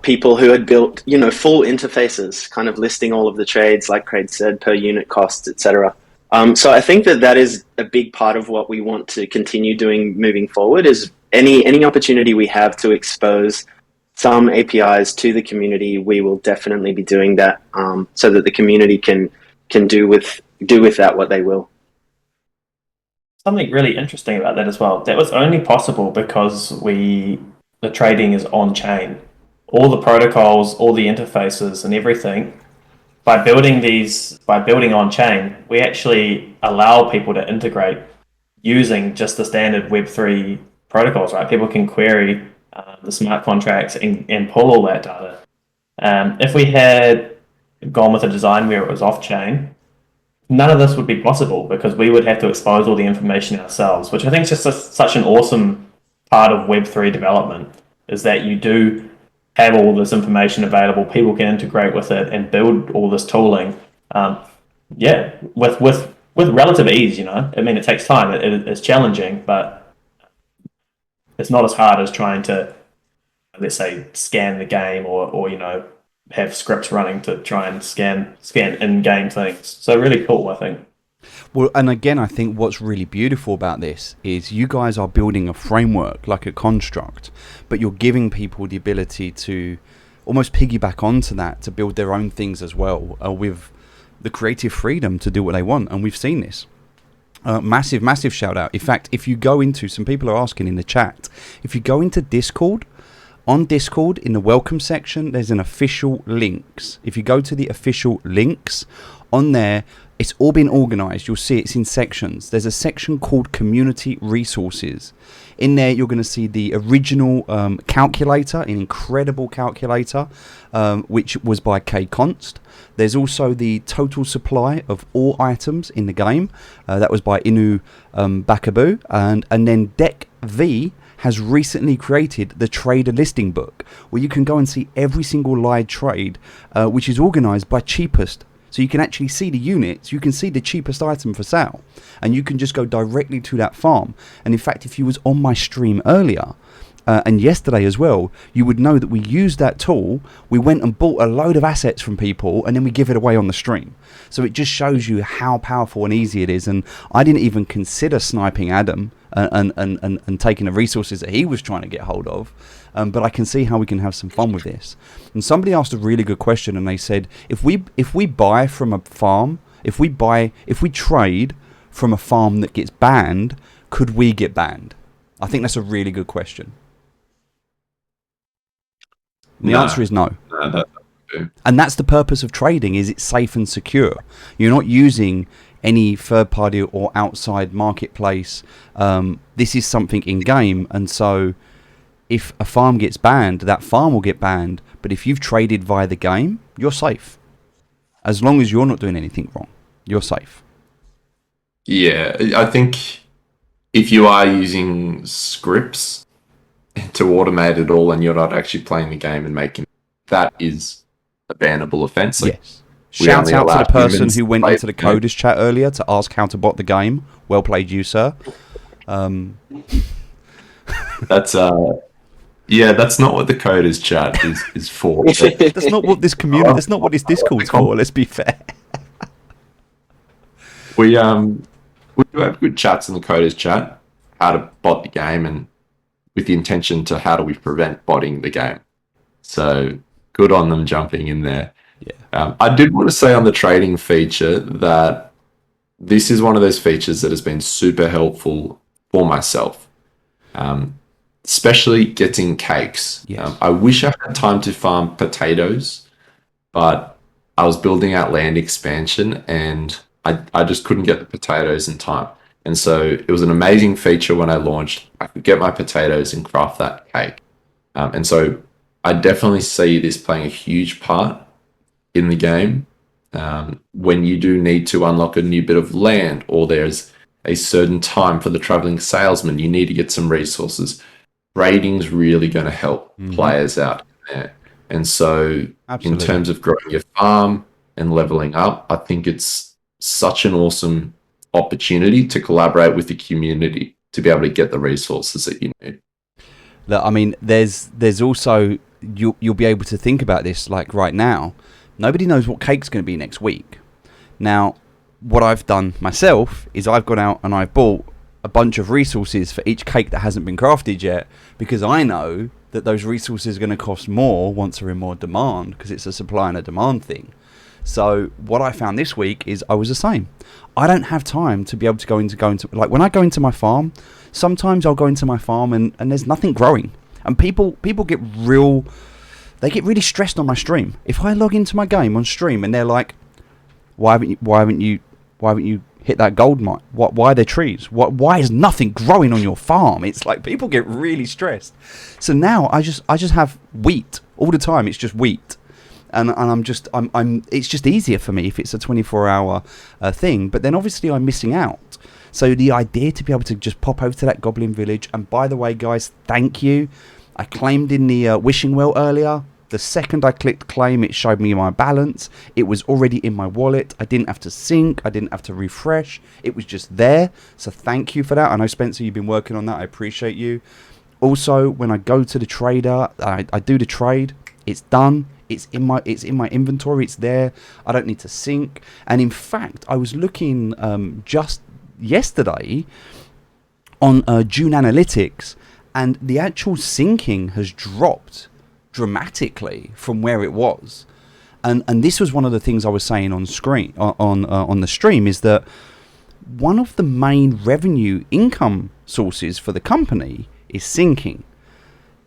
people who had built, you know, full interfaces, kind of listing all of the trades, like Craig said, per unit costs, etc. So I think that is a big part of what we want to continue doing moving forward, is any opportunity we have to expose some APIs to the community, we will definitely be doing that, so that the community can do with that what they will. Something really interesting about that as well. That was only possible because the trading is on chain. All the protocols, all the interfaces and everything, by building on chain, we actually allow people to integrate using just the standard Web3 protocols, right? People can query the smart contracts and pull all that data. If we had gone with a design where it was off chain, none of this would be possible because we would have to expose all the information ourselves, which I think is just such an awesome part of Web3 development, is that you do have all this information available, people can integrate with it and build all this tooling, with relative ease, you know. I mean, it takes time, it's challenging, but it's not as hard as trying to, let's say, scan the game or you know, have scripts running to try and scan in-game things. So really cool, I think. Well, and again, I think what's really beautiful about this is you guys are building a framework, like a construct, but you're giving people the ability to almost piggyback onto that, to build their own things as well, with the creative freedom to do what they want. And we've seen this. Massive shout out. In fact, if you go into, some people are asking in the chat, if you go into Discord, on Discord, in the welcome section, there's an official links. If you go to the official links, on there, it's all been organized. You'll see it's in sections. There's a section called Community Resources. In there, you're going to see the original calculator, an incredible calculator, which was by K Const. There's also the total supply of all items in the game. That was by Inu Bakabu. And then Deck V has recently created the trader listing book, where you can go and see every single live trade, which is organized by cheapest. So you can actually see the units, you can see the cheapest item for sale, and you can just go directly to that farm. And in fact, if you was on my stream earlier, and yesterday as well, you would know that we used that tool. We went and bought a load of assets from people, and then we give it away on the stream. So it just shows you how powerful and easy it is. And I didn't even consider sniping Adam and taking the resources that he was trying to get hold of. But I can see how we can have some fun with this. And somebody asked a really good question, and they said, if we buy from a farm, if we trade from a farm that gets banned, could we get banned? I think that's a really good question. And the answer is no. And that's the purpose of trading, is it's safe and secure. You're not using any third party or outside marketplace. This is something in game, and so if a farm gets banned, that farm will get banned. But if you've traded via the game, you're safe. As long as you're not doing anything wrong, you're safe. Yeah, I think if you are using scripts to automate it all and you're not actually playing the game and making, that is a bannable offense. Like, yes. Shout out to the person who went into the coders chat earlier to ask how to bot the game. Well played, you, sir. That's that's not what the coders chat is for. That's not what this community. That's not what this Discord's for. Let's be fair. We do have good chats in the coders chat, how to bot the game, and with the intention to how do we prevent botting the game. So good on them jumping in there. Yeah. I did want to say on the trading feature that this is one of those features that has been super helpful for myself, especially getting cakes. Yes. I wish I had time to farm potatoes, but I was building out land expansion and I just couldn't get the potatoes in time. And so it was an amazing feature when I launched. I could get my potatoes and craft that cake. And so I definitely see this playing a huge part in the game. When you do need to unlock a new bit of land, or there's a certain time for the traveling salesman, you need to get some resources. Raiding's really going to help players out there. And so in terms of growing your farm and leveling up, I think it's such an awesome opportunity to collaborate with the community to be able to get the resources that you need. I mean, there's also, you'll be able to think about this like right now. Nobody knows what cake's going to be next week. Now, what I've done myself is I've gone out and I've bought a bunch of resources for each cake that hasn't been crafted yet, because I know that those resources are going to cost more once they're in more demand, because it's a supply and a demand thing. So what I found this week is I was the same. I don't have time to be able to go into like when I go into my farm, sometimes I'll go into my farm and there's nothing growing. And people get really stressed on my stream. If I log into my game on stream and they're like, why haven't you hit that gold mine? Why are there trees? Why is nothing growing on your farm? It's like people get really stressed. So now I just have wheat all the time. It's just wheat. And it's just easier for me if it's a 24-hour thing. But then obviously I'm missing out. So the idea to be able to just pop over to that goblin village. And by the way, guys, thank you. I claimed in the wishing well earlier. The second I clicked claim, it showed me my balance. It was already in my wallet. I didn't have to sync. I didn't have to refresh. It was just there. So thank you for that. I know, Spencer, you've been working on that. I appreciate you. Also, when I go to the trader, I do the trade. It's done. It's in my inventory. It's there. I don't need to sync. And in fact, I was looking just yesterday on June Analytics, and the actual syncing has dropped dramatically from where it was. And this was one of the things I was saying on screen on the stream, is that one of the main revenue income sources for the company is syncing.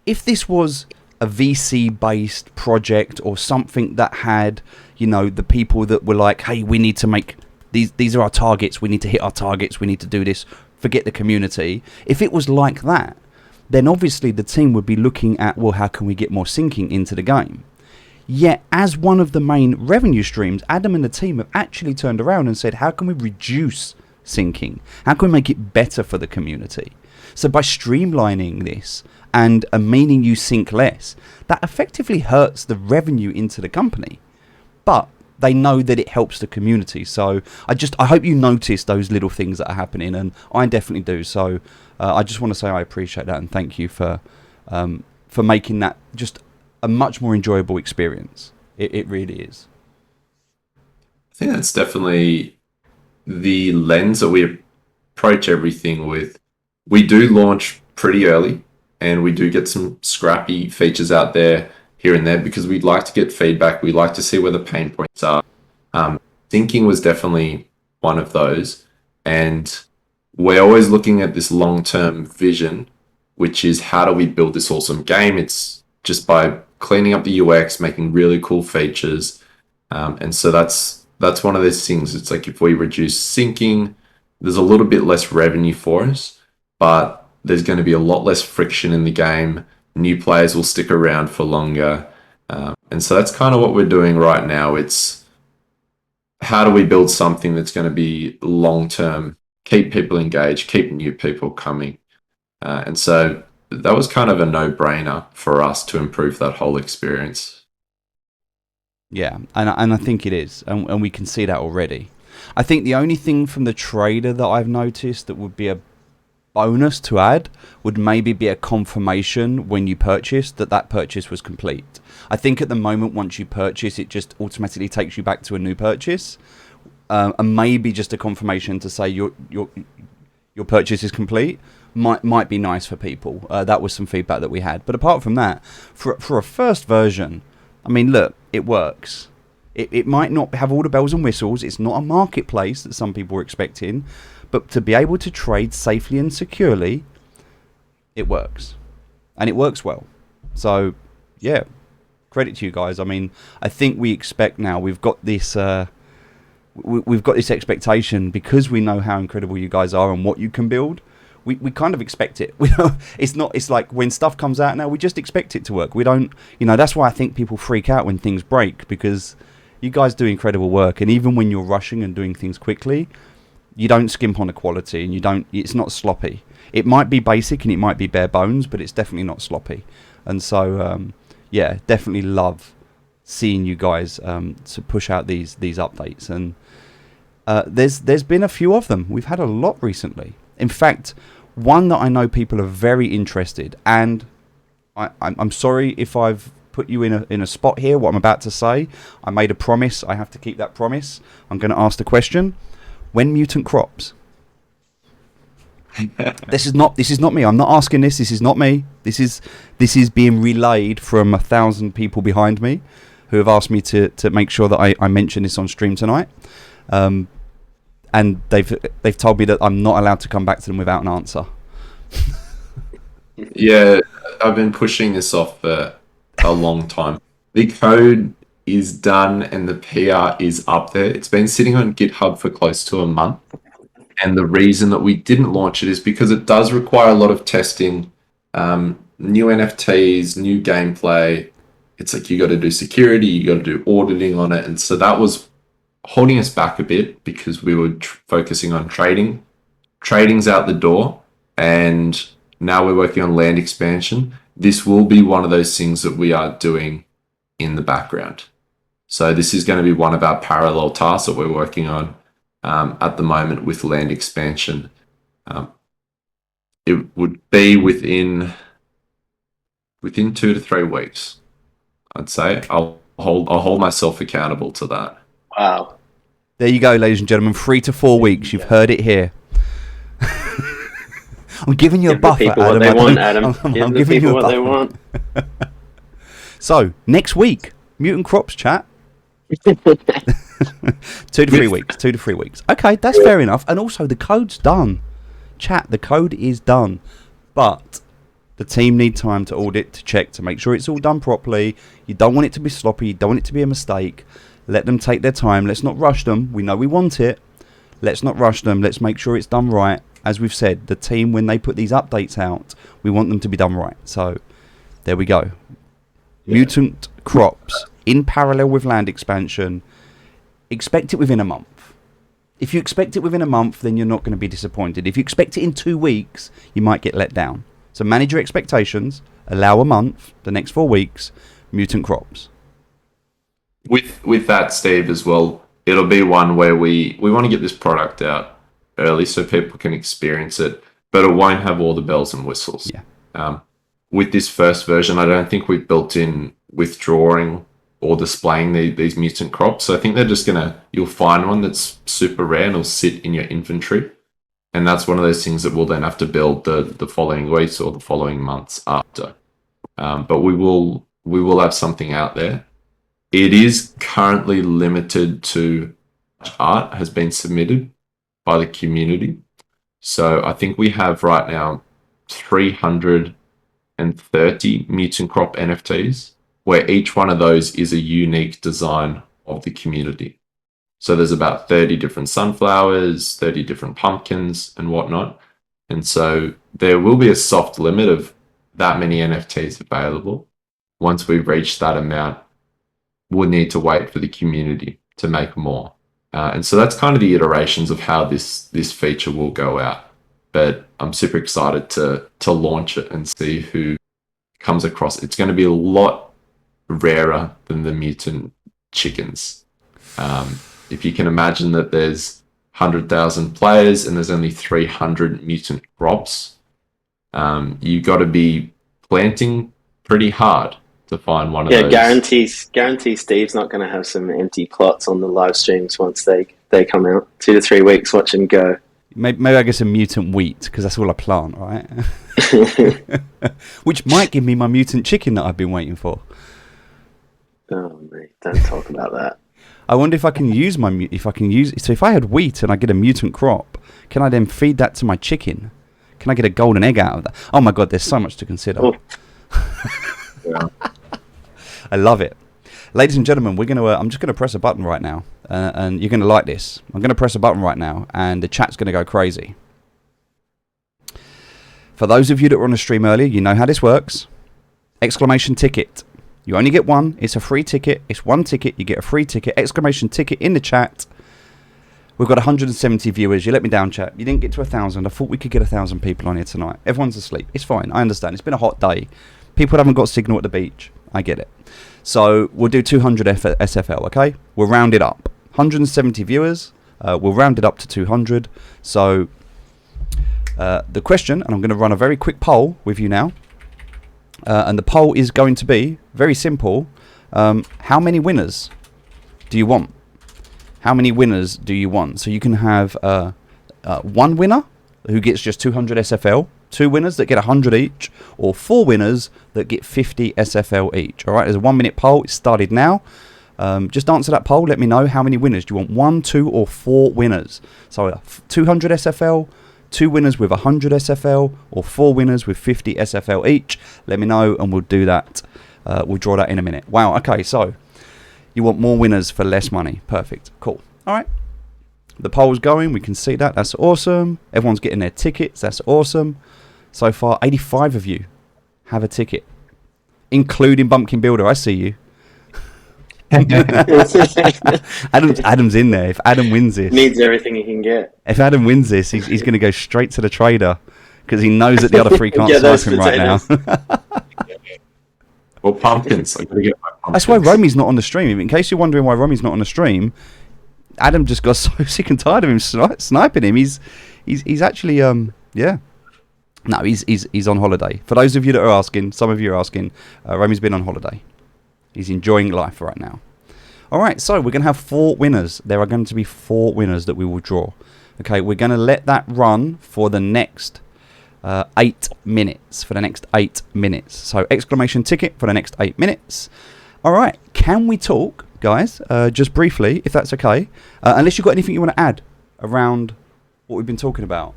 If this was a VC-based project or something that had, the people that were like, hey, we need to make these are our targets, we need to hit our targets, we need to do this, forget the community. If it was like that, then obviously the team would be looking at, well, how can we get more syncing into the game? Yet, as one of the main revenue streams, Adam and the team have actually turned around and said, how can we reduce syncing? How can we make it better for the community? So by streamlining this and meaning you sync less, that effectively hurts the revenue into the company. But they know that it helps the community. So I hope you notice those little things that are happening, and I definitely do. So I just want to say I appreciate that and thank you for for making that just a much more enjoyable experience. It really is. I think that's definitely the lens that we approach everything with. We do launch pretty early, and we do get some scrappy features out there here and there because we'd like to get feedback. We like to see where the pain points are. Thinking was definitely one of those, and we're always looking at this long-term vision, which is how do we build this awesome game? It's just by cleaning up the UX, making really cool features, and so that's one of those things. It's like if we reduce syncing, there's a little bit less revenue for us, but there's going to be a lot less friction in the game. New players will stick around for longer, and so that's kind of what we're doing right now. It's how do we build something that's going to be long-term, keep people engaged, keep new people coming. And so that was kind of a no-brainer for us to improve that whole experience. Yeah, and I think it is, and we can see that already. I think the only thing from the trailer that I've noticed that would be a bonus to add would maybe be a confirmation when you purchase that purchase was complete. I think at the moment, once you purchase, it just automatically takes you back to a new purchase, and maybe just a confirmation to say your purchase is complete might be nice for people. That was some feedback that we had. But apart from that, for a first version, I mean, look, it works. It might not have all the bells and whistles. It's not a marketplace that some people were expecting, but to be able to trade safely and securely, it works, and it works well. So, yeah. Credit to you guys. I mean, I think we expect now we've got this we've got this expectation because we know how incredible you guys are and what you can build. We kind of expect it. It's like when stuff comes out now, we just expect it to work. We don't, that's why I think people freak out when things break, because you guys do incredible work, and even when you're rushing and doing things quickly, you don't skimp on the quality, and it's not sloppy. It might be basic and it might be bare bones, but it's definitely not sloppy. And so yeah, definitely love seeing you guys to push out these updates, and there's been a few of them. We've had a lot recently. In fact, one that I know people are very interested, and I'm sorry if I've put you in a spot here. What I'm about to say, I made a promise. I have to keep that promise. I'm going to ask the question: when mutant crops? This is not me. I'm not asking this. This is not me. This is being relayed from 1,000 people behind me who have asked me to make sure that I mention this on stream tonight. And they've told me that I'm not allowed to come back to them without an answer. Yeah, I've been pushing this off for a long time. The code is done and the PR is up there. It's been sitting on GitHub for close to a month. And the reason that we didn't launch it is because it does require a lot of testing, new NFTs, new gameplay. It's like you got to do security, you got to do auditing on it. And so that was holding us back a bit because we were focusing on trading. Trading's out the door, and now we're working on land expansion. This will be one of those things that we are doing in the background. So this is going to be one of our parallel tasks that we're working on at the moment with land expansion. It would be within 2 to 3 weeks, I'd say. I'll hold myself accountable to that. Wow. There you go, ladies and gentlemen. 3 to 4 weeks. You've heard it here. I'm giving you a buffer, Give the people Adam. what they want, Adam. Give the people what they want. So, next week, Mutant Crops chat. 2 to 3 weeks. 2 to 3 weeks. Okay, that's fair enough. And also, the code's done. Chat, the code is done. But the team need time to audit, to check, to make sure it's all done properly. You don't want it to be sloppy. You don't want it to be a mistake. Let them take their time. Let's not rush them. We know we want it. Let's not rush them. Let's make sure it's done right. As we've said, the team, when they put these updates out, we want them to be done right. So, there we go. Yeah. Mutant Crops in parallel with land expansion. Expect it within a month. If you expect it within a month, then you're not going to be disappointed. If you expect it in 2 weeks, you might get let down. So manage your expectations. Allow a month, the next 4 weeks, Mutant Crops. With that, Steve, as well, it'll be one where we want to get this product out early so people can experience it, but it won't have all the bells and whistles. Yeah. with this first version, I don't think we've built in withdrawing or displaying these mutant crops. So I think they're just you'll find one that's super rare and it'll sit in your inventory. And that's one of those things that we'll then have to build the following weeks or the following months after. But we will have something out there. It is currently limited to art has been submitted by the community. So I think we have right now 330 mutant crop NFTs, where each one of those is a unique design of the community. So there's about 30 different sunflowers, 30 different pumpkins and whatnot. And so there will be a soft limit of that many NFTs available. Once we reach that amount, we'll need to wait for the community to make more. And so that's kind of the iterations of how this feature will go out. But I'm super excited to launch it and see who comes across. It's going to be a lot rarer than the mutant chickens. If you can imagine that there's 100,000 players and there's only 300 mutant crops, you got to be planting pretty hard to find one of those. Guarantee Steve's not going to have some empty plots on the live streams once they come out. 2 to 3 weeks, watch them go. Maybe I get some mutant wheat, because that's all I plant, right? Which might give me my mutant chicken that I've been waiting for. Oh, mate, don't talk about that. I wonder if I can use so if I had wheat and I get a mutant crop, can I then feed that to my chicken? Can I get a golden egg out of that? Oh my god, there's so much to consider. Oh. Yeah. I love it. Ladies and gentlemen, I'm just gonna press a button right now, and you're gonna like this. I'm gonna press a button right now, and the chat's gonna go crazy. For those of you that were on the stream earlier, you know how this works. Exclamation ticket. You only get one. It's a free ticket. It's one ticket. You get a free ticket. Exclamation ticket in the chat. We've got 170 viewers. You let me down, chat. You didn't get to 1,000. I thought we could get 1,000 people on here tonight. Everyone's asleep. It's fine. I understand. It's been a hot day. People haven't got signal at the beach. I get it. So we'll do 200 SFL, okay? We'll round it up. 170 viewers. We'll round it up to 200. So the question, and I'm going to run a very quick poll with you now. And the poll is going to be very simple. How many winners do you want? How many winners do you want? So you can have one winner who gets just 200 SFL, 2 winners that get 100 each, or 4 winners that get 50 SFL each. All right, there's a 1-minute poll. It started now. Just answer that poll. Let me know how many winners. Do you want 1, 2, or 4 winners? So 200 SFL, 2 winners with 100 SFL, or 4 winners with 50 SFL each. Let me know and we'll do that. We'll draw that in a minute. Wow, okay, so you want more winners for less money. Perfect, cool. All right, the poll's going. We can see that. That's awesome. Everyone's getting their tickets. That's awesome. So far, 85 of you have a ticket, including Bumpkin Builder. I see you. Adam's in there. If Adam wins this, needs everything he can get. If Adam wins this, he's going to go straight to the trader because he knows that the other 3 can't snipe him right now. Well, pumpkins. I gotta get my pumpkins. That's why Romy's not on the stream. In case you're wondering why Romy's not on the stream, Adam just got so sick and tired of him sniping him. He's actually yeah. No, he's on holiday. For those of you that are asking, some of you are asking, Romy's been on holiday. He's enjoying life right now. All right, so we're going to have 4 winners. There are going to be 4 winners that we will draw. Okay, we're going to let that run for the next 8 minutes. For the next 8 minutes. So exclamation ticket for the next 8 minutes. All right, can we talk, guys, just briefly, if that's okay? Unless you've got anything you want to add around what we've been talking about.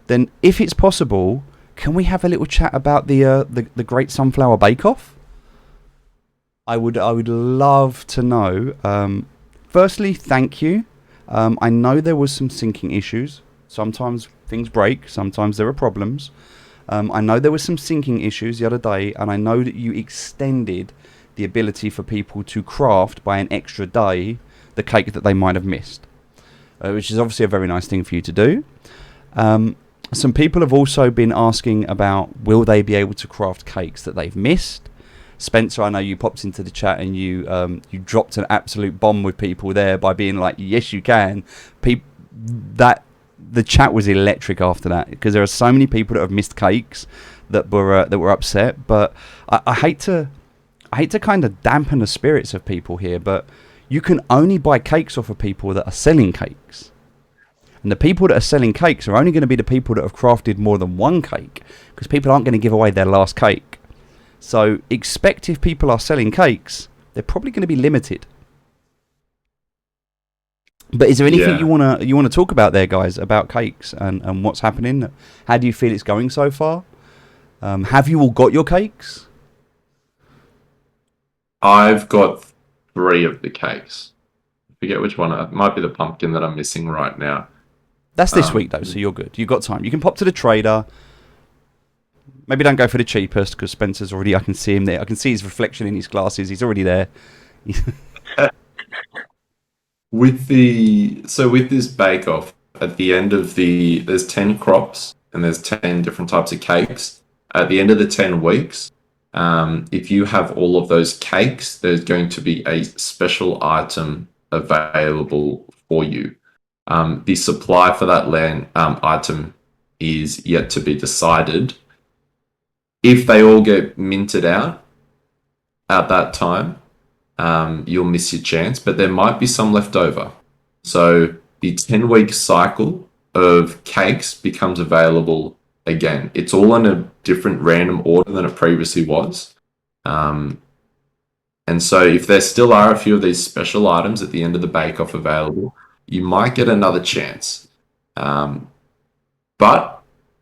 Then, if it's possible, can we have a little chat about the Great Sunflower Bake Off? I would love to know. Firstly, thank you. I know there was some syncing issues. Sometimes things break. Sometimes there are problems. I know there were some syncing issues the other day, and I know that you extended the ability for people to craft by an extra day the cake that they might have missed, which is obviously a very nice thing for you to do. Some people have also been asking about will they be able to craft cakes that they've missed. Spencer, I know you popped into the chat and you dropped an absolute bomb with people there by being like, yes, you can. That the chat was electric after that, because there are so many people that have missed cakes that were upset. But I hate to kind of dampen the spirits of people here, but you can only buy cakes off of people that are selling cakes. And the people that are selling cakes are only going to be the people that have crafted more than one cake, because people aren't going to give away their last cake. So expect, if people are selling cakes, they're probably going to be limited. But is there anything you wanna talk about there, guys, about cakes and what's happening? How do you feel it's going so far? Have you all got your cakes? I've got 3 of the cakes. I forget which one. It might be the pumpkin that I'm missing right now. That's this week, though, so you're good. You've got time. You can pop to the trader. Maybe don't go for the cheapest, because Spencer's already... I can see him there. I can see his reflection in his glasses. He's already there. With this bake-off, at the end of there's 10 crops, and there's 10 different types of cakes. At the end of the 10 weeks, if you have all of those cakes, there's going to be a special item available for you. The supply for that item is yet to be decided. If they all get minted out at that time, you'll miss your chance, but there might be some left over. So the 10-week cycle of cakes becomes available again. It's all in a different random order than it previously was. And so if there still are a few of these special items at the end of the bake-off available, you might get another chance. But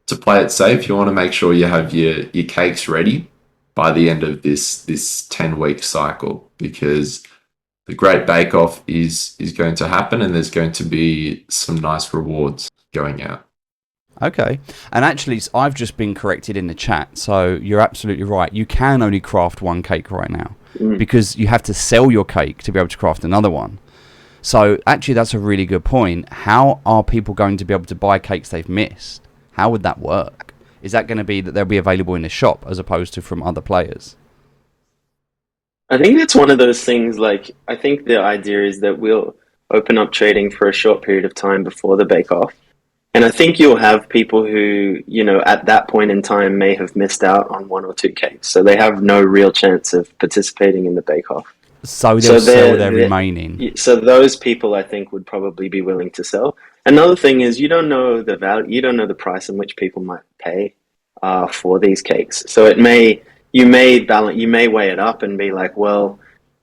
to play it safe, you want to make sure you have your cakes ready by the end of this 10-week cycle, because the Great Bake Off is going to happen, and there's going to be some nice rewards going out. Okay. And actually, I've just been corrected in the chat, so you're absolutely right. You can only craft one cake right now, because you have to sell your cake to be able to craft another one. So actually, that's a really good point. How are people going to be able to buy cakes they've missed? How would that work? Is that going to be that they'll be available in the shop as opposed to from other players? I think that's one of those things, like, I think the idea is that we'll open up trading for a short period of time before the bake-off. And I think you'll have people who, at that point in time may have missed out on 1 or 2 cakes. So they have no real chance of participating in the bake-off. So they'll sell their remaining. So those people, I think, would probably be willing to sell. Another thing is, you don't know the value, you don't know the price in which people might pay for these cakes. So you may weigh it up and be like, well,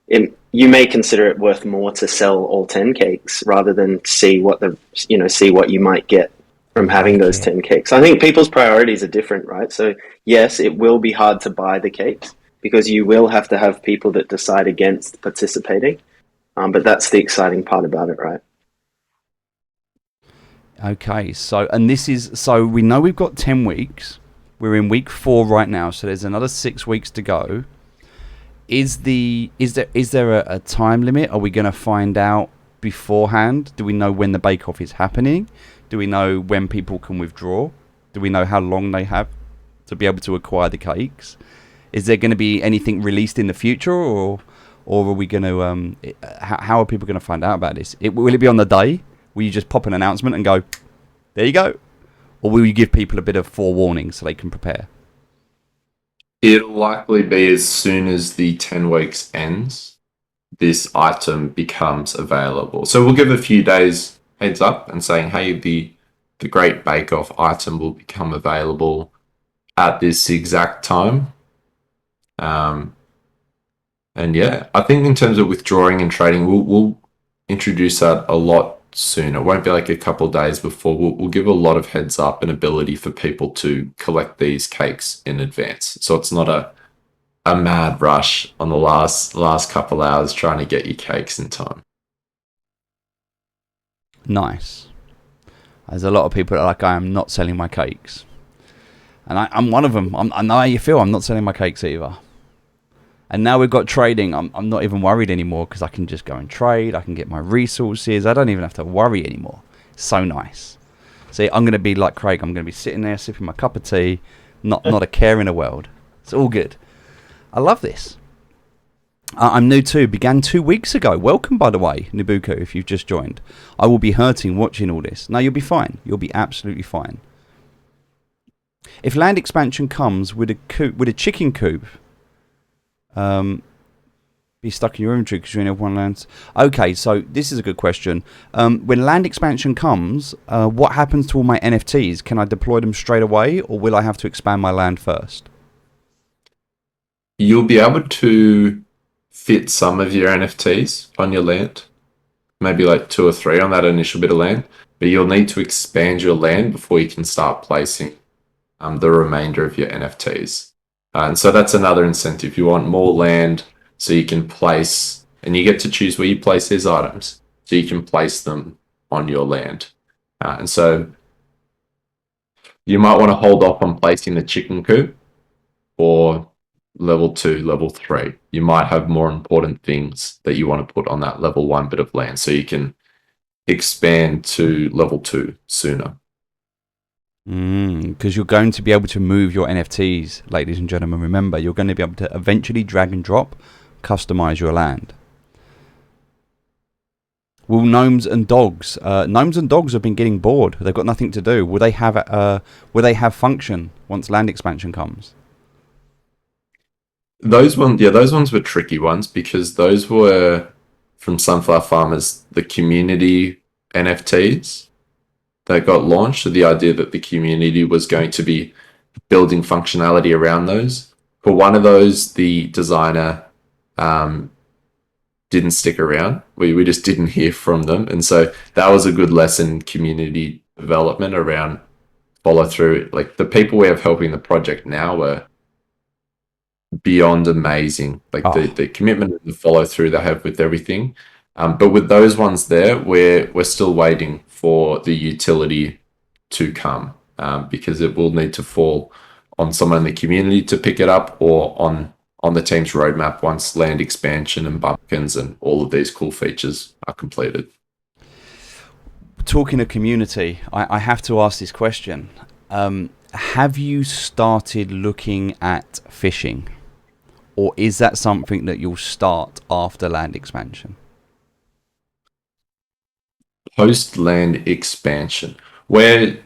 you may consider it worth more to sell all 10 cakes rather than see what you might get from having those 10 cakes. I think people's priorities are different, right? So yes, it will be hard to buy the cakes, because you will have to have people that decide against participating. But that's the exciting part about it, right? Okay, so we know we've got 10 weeks. We're in week 4 right now, so there's another 6 weeks to go. Is there a time limit? Are we going to find out beforehand? Do we know when the bake-off is happening? Do we know when people can withdraw? Do we know how long they have to be able to acquire the cakes? Is there going to be anything released in the future, or are we going to? How are people going to find out about this? Will it be on the day? Will you just pop an announcement and go, there you go? Or will you give people a bit of forewarning so they can prepare? It'll likely be as soon as the 10 weeks ends, this item becomes available. So we'll give a few days heads up and saying, hey, the Great Bake Off item will become available at this exact time. And yeah, I think in terms of withdrawing and trading, we'll introduce that a lot soon. It won't be like a couple of days before. We'll give a lot of heads up and ability for people to collect these cakes in advance. So it's not a mad rush on the last couple hours trying to get your cakes in time. Nice. There's a lot of people that are like, I am not selling my cakes. And I'm one of them. I know how you feel. I'm not selling my cakes either. And now we've got trading. I'm not even worried anymore, because I can just go and trade. I can get my resources. I don't even have to worry anymore. So nice. See, I'm going to be like Craig. I'm going to be sitting there sipping my cup of tea. Not a care in the world. It's all good. I love this. I'm new too. Began 2 weeks ago. Welcome, by the way, Nabuko, if you've just joined. I will be hurting watching all this. No, you'll be fine. You'll be absolutely fine. If land expansion comes with a chicken coop, be stuck in your inventory because you only have one land. Okay, so this is a good question. When land expansion comes, what happens to all my NFTs? Can I deploy them straight away, or will I have to expand my land first? You'll be able to fit some of your NFTs on your land, maybe like 2 or 3 on that initial bit of land, but you'll need to expand your land before you can start placing the remainder of your NFTs. And so that's another incentive. You want more land so you can place, and you get to choose where you place these items, so you can place them on your land. And so you might want to hold off on placing the chicken coop for level 2, level 3. You might have more important things that you want to put on that level 1 bit of land, so you can expand to level 2 sooner. Because you're going to be able to move your NFTs, ladies and gentlemen. Remember, you're going to be able to eventually drag and drop, customize your land. Will gnomes and dogs have been getting bored. They've got nothing to do. Will they have function once land expansion comes? Those ones were tricky ones, because those were from Sunflower Farmers, the community NFTs that got launched. So the idea that the community was going to be building functionality around those. For one of those, the designer didn't stick around. We just didn't hear from them. And so that was a good lesson in community development around follow through. Like, the people we have helping the project now were beyond amazing. Like the commitment and the follow through they have with everything. But with those ones there, we're still waiting for the utility to come, because it will need to fall on someone in the community to pick it up, or on the team's roadmap once land expansion and bumpkins and all of these cool features are completed. Talking of community, I have to ask this question. Have you started looking at fishing? Or is that something that you'll start after land expansion? Post land expansion, we're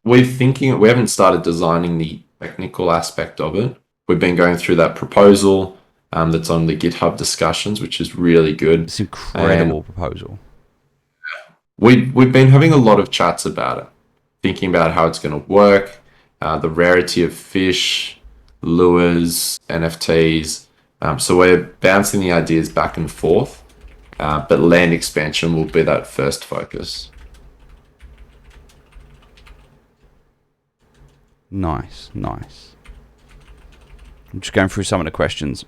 thinking, we haven't started designing the technical aspect of it. We've been going through that proposal that's on the GitHub discussions, which is really good. It's an incredible proposal. We've been having a lot of chats about it, thinking about how it's going to work, the rarity of fish, lures, NFTs. So we're bouncing the ideas back and forth, but land expansion will be that first focus. Nice. I'm just going through some of the questions.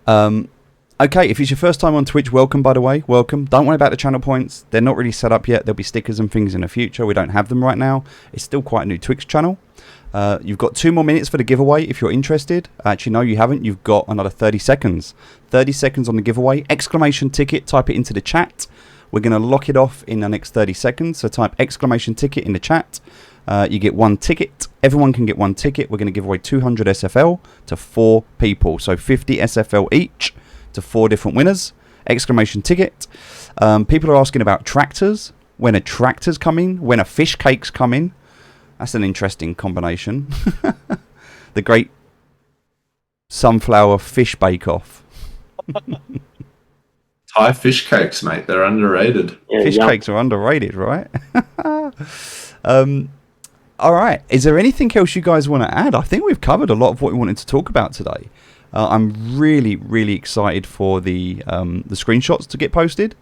Okay, if it's your first time on Twitch, welcome, by the way. Welcome. Don't worry about the channel points. They're not really set up yet. There'll be stickers and things in the future. We don't have them right now. It's still quite a new Twitch channel. You've got 2 more minutes for the giveaway if you're interested. Actually, no, you haven't. You've got another 30 seconds. 30 seconds on the giveaway. Exclamation ticket. Type it into the chat. We're going to lock it off in the next 30 seconds. So type exclamation ticket in the chat. You get 1 ticket. Everyone can get 1 ticket. We're going to give away 200 SFL to 4 people. So 50 SFL each to 4 different winners. Exclamation ticket. People are asking about tractors. When a tractor's coming. When a fish cake's coming. That's an interesting combination. The great sunflower fish bake-off. Thai fish cakes, mate. They're underrated. Yeah, Fish cakes are underrated, right? All right. Is there anything else you guys want to add? I think we've covered a lot of what we wanted to talk about today. I'm really, really excited for the screenshots to get posted.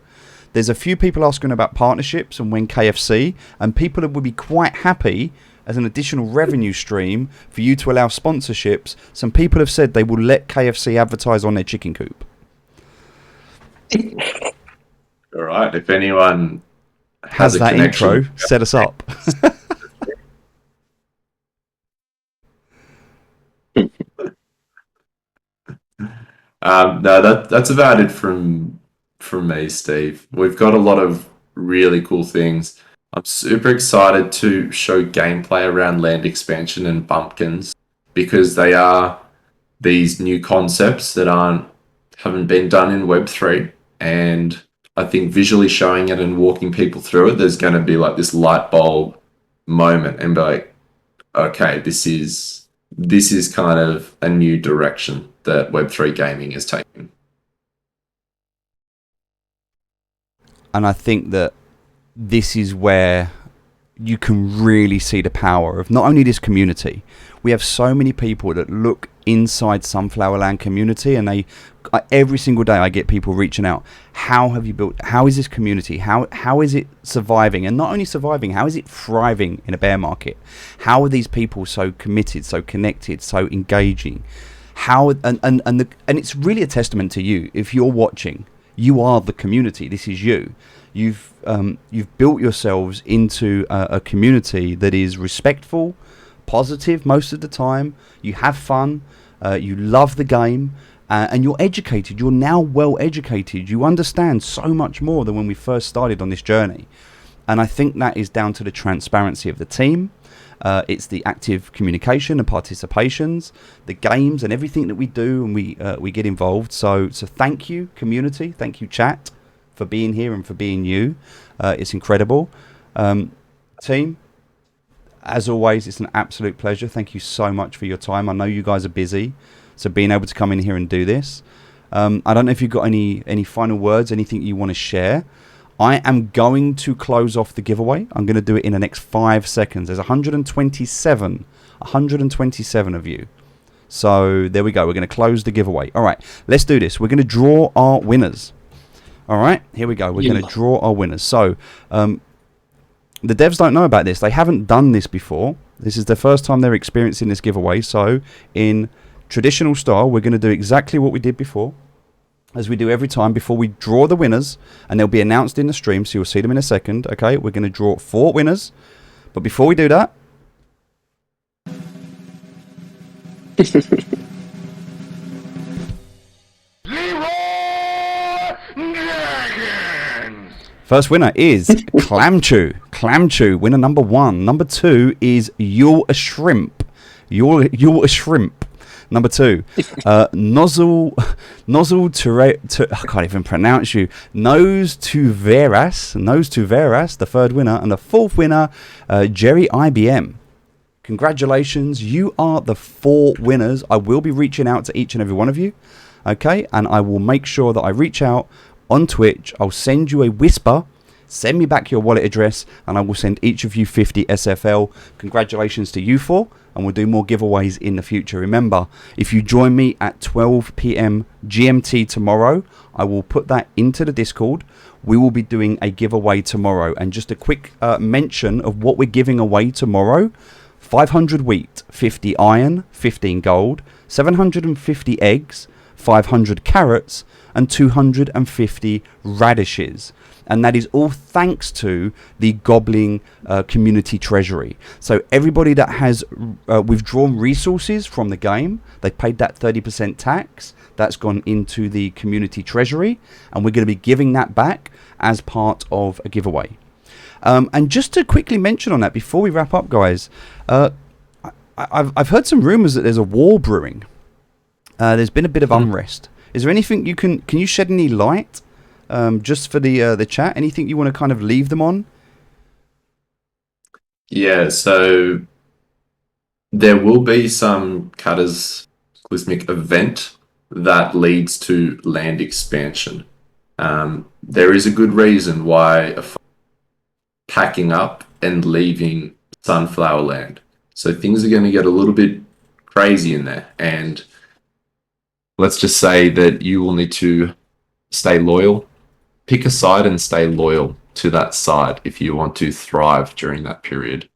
There's a few people asking about partnerships and when KFC, and people would be quite happy as an additional revenue stream for you to allow sponsorships. Some people have said they will let KFC advertise on their chicken coop. All right. If anyone has a that connection, intro, set us up. No, that's about it from me, Steve. We've got a lot of really cool things. I'm super excited to show gameplay around land expansion and bumpkins, because they are these new concepts that haven't been done in Web3, and I think visually showing it and walking people through it, there's going to be like this light bulb moment and be like, okay, this is kind of a new direction that Web3 gaming is taking. And I think that this is where you can really see the power of not only this community. We have so many people that look inside Sunflowerland community, and every single day I get people reaching out. How have you built? How is this community? How is it surviving? And not only surviving, how is it thriving in a bear market? How are these people so committed, so connected, so engaging? And it's really a testament to you. If you're watching, you are the community. This is you. You've built yourselves into a community that is respectful, positive most of the time. You have fun, you love the game, and you're educated. You're now well educated. You understand so much more than when we first started on this journey. And I think that is down to the transparency of the team. It's the active communication and participations, the games and everything that we do, and we get involved. So thank you, community. Thank you, chat, for being here and for being you. It's incredible. Team, as always, it's an absolute pleasure. Thank you so much for your time. I know you guys are busy, so being able to come in here and do this. I don't know if you've got any final words, anything you want to share. I am going to close off the giveaway. I'm going to do it in the next 5 seconds. There's 127 of you. So there we go. We're going to close the giveaway. All right, let's do this. We're going to draw our winners. All right, here we go. We're going to draw our winners. So the devs don't know about this. They haven't done this before. This is the first time they're experiencing this giveaway. So in traditional style, we're going to do exactly what we did before, as we do every time before we draw the winners, and they'll be announced in the stream, so you'll see them in a second. Okay, we're going to draw 4 winners. But before we do that, first winner is Clamchew. Clamchew, winner number 1. Number 2 is You're a Shrimp. You're a Shrimp. Number 2, Nozzle I can't even pronounce you. Nose to Veras, the 3rd winner. And the 4th winner, Jerry IBM. Congratulations, you are the 4 winners. I will be reaching out to each and every one of you. Okay, and I will make sure that I reach out on Twitch. I'll send you a whisper. Send me back your wallet address, and I will send each of you 50 SFL. Congratulations to you 4, and we'll do more giveaways in the future. Remember, if you join me at 12 p.m. GMT tomorrow, I will put that into the Discord. We will be doing a giveaway tomorrow. And just a quick mention of what we're giving away tomorrow: 500 wheat, 50 iron, 15 gold, 750 eggs, 500 carrots, and 250 radishes. And that is all thanks to the Goblin community treasury. So everybody that has withdrawn resources from the game, they paid that 30% tax. That's gone into the community treasury, and we're going to be giving that back as part of a giveaway. And just to quickly mention on that before we wrap up, guys, I've heard some rumors that there's a war brewing. There's been a bit of unrest. Is there anything can you shed any light? Just for the chat, anything you want to kind of leave them on? Yeah, so there will be some cataclysmic event that leads to land expansion. There is a good reason why packing up and leaving Sunflower Land. So things are going to get a little bit crazy in there, and let's just say that you will need to stay loyal. Pick a side and stay loyal to that side if you want to thrive during that period.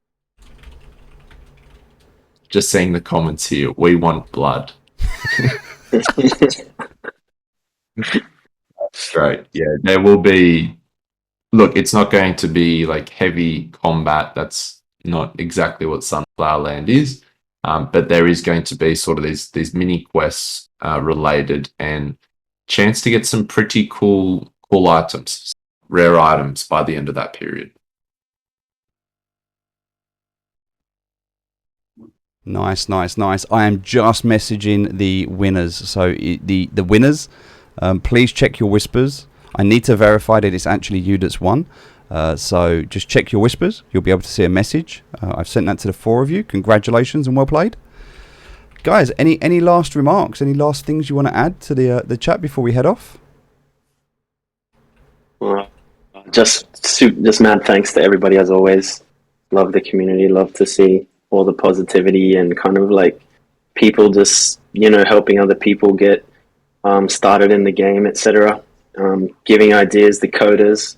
Just seeing the comments here, we want blood. Great. Yeah, there will be... Look, it's not going to be like heavy combat. That's not exactly what Sunflower Land is. But there is going to be sort of these mini quests related, and chance to get some pretty cool items, rare items by the end of that period. Nice. I am just messaging the winners. So the winners, please check your whispers. I need to verify that it's actually you that's won. So just check your whispers. You'll be able to see a message. I've sent that to the 4 of you. Congratulations and well played. Guys, any last remarks? Any last things you want to add to the chat before we head off? Well, just mad thanks to everybody as always. Love the community. Love to see all the positivity and kind of like people just, helping other people get started in the game, etc. Giving ideas, the coders,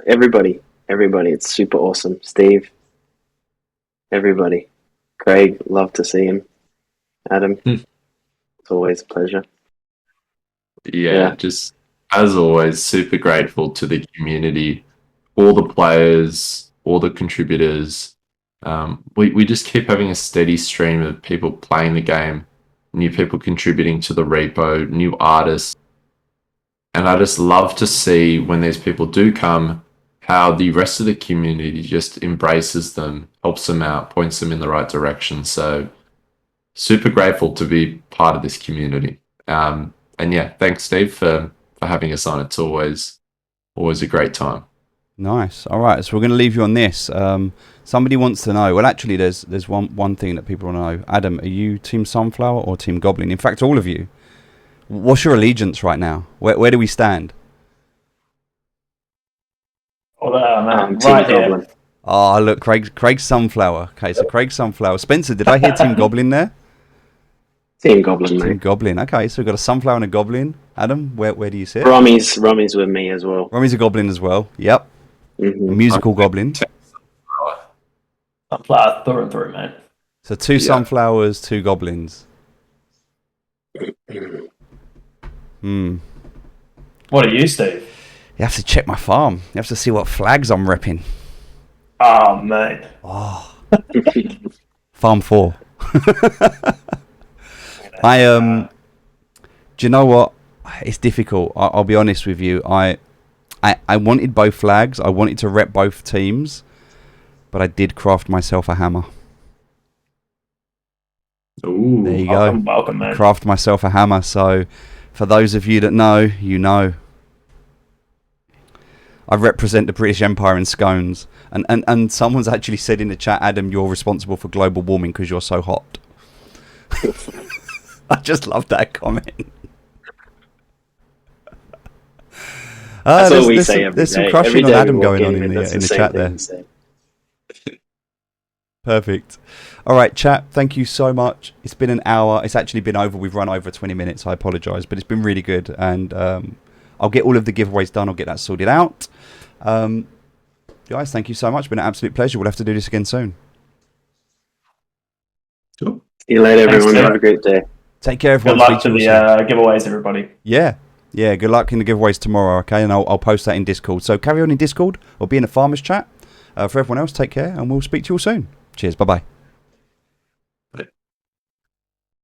everybody. It's super awesome. Steve, everybody. Craig, love to see him. Adam, it's always a pleasure. Yeah, just as always, super grateful to the community, all the players, all the contributors. We just keep having a steady stream of people playing the game, new people contributing to the repo, new artists. And I just love to see when these people do come, how the rest of the community just embraces them, helps them out, points them in the right direction. So super grateful to be part of this community. And yeah, thanks, Steve, for having us on. It's always a great time. Nice. All right, so we're going to leave you on this. Somebody wants to know. Well, actually, there's one thing that people want to know. Adam, are you Team Sunflower or Team Goblin? In fact, all of you. What's your allegiance right now? Where do we stand? Oh, man. Team Right here. Goblin. Oh, look, Craig's Sunflower. Okay, so Craig's Sunflower. Spencer, did I hear Team Goblin there? Team Goblin, Team mate. Goblin. Okay, so we've got a Sunflower and a Goblin. Adam, where do you sit? Rommy's with me as well. Rommy's a Goblin as well. Yep. Mm-hmm. A musical Goblin. Sunflower through and through, mate. So 2 Sunflowers, 2 Goblins. What are you, Steve? You have to check my farm. You have to see what flags I'm repping. Oh, mate. Farm 4. Do you know what? It's difficult. I'll be honest with you. I wanted both flags. I wanted to rep both teams, but I did craft myself a hammer. Ooh. There you go. Welcome, man. Craft myself a hammer. So, for those of you that know, you know. I represent the British Empire in scones. And someone's actually said in the chat, Adam, you're responsible for global warming because you're so hot. I just love that comment. That's what we say every There's some day. crushing on Every day Adam we going walk on in, in that's the same chat thing there. we say. Perfect. All right, chat, thank you so much. It's been an hour. It's actually been over. We've run over 20 minutes. I apologise, but it's been really good. And I'll get all of the giveaways done. I'll get that sorted out. Guys, thank you so much. It's been an absolute pleasure. We'll have to do this again soon. Cool. See you later, Thanks, everyone. Tim. Have a great day. Take care, Good everyone. luck Speak to you the all soon. giveaways, everybody. Yeah, good luck in the giveaways tomorrow, okay? And I'll post that in Discord. So carry on in Discord or be in the farmers chat. For everyone else, take care, and we'll speak to you all soon. Cheers. Bye-bye.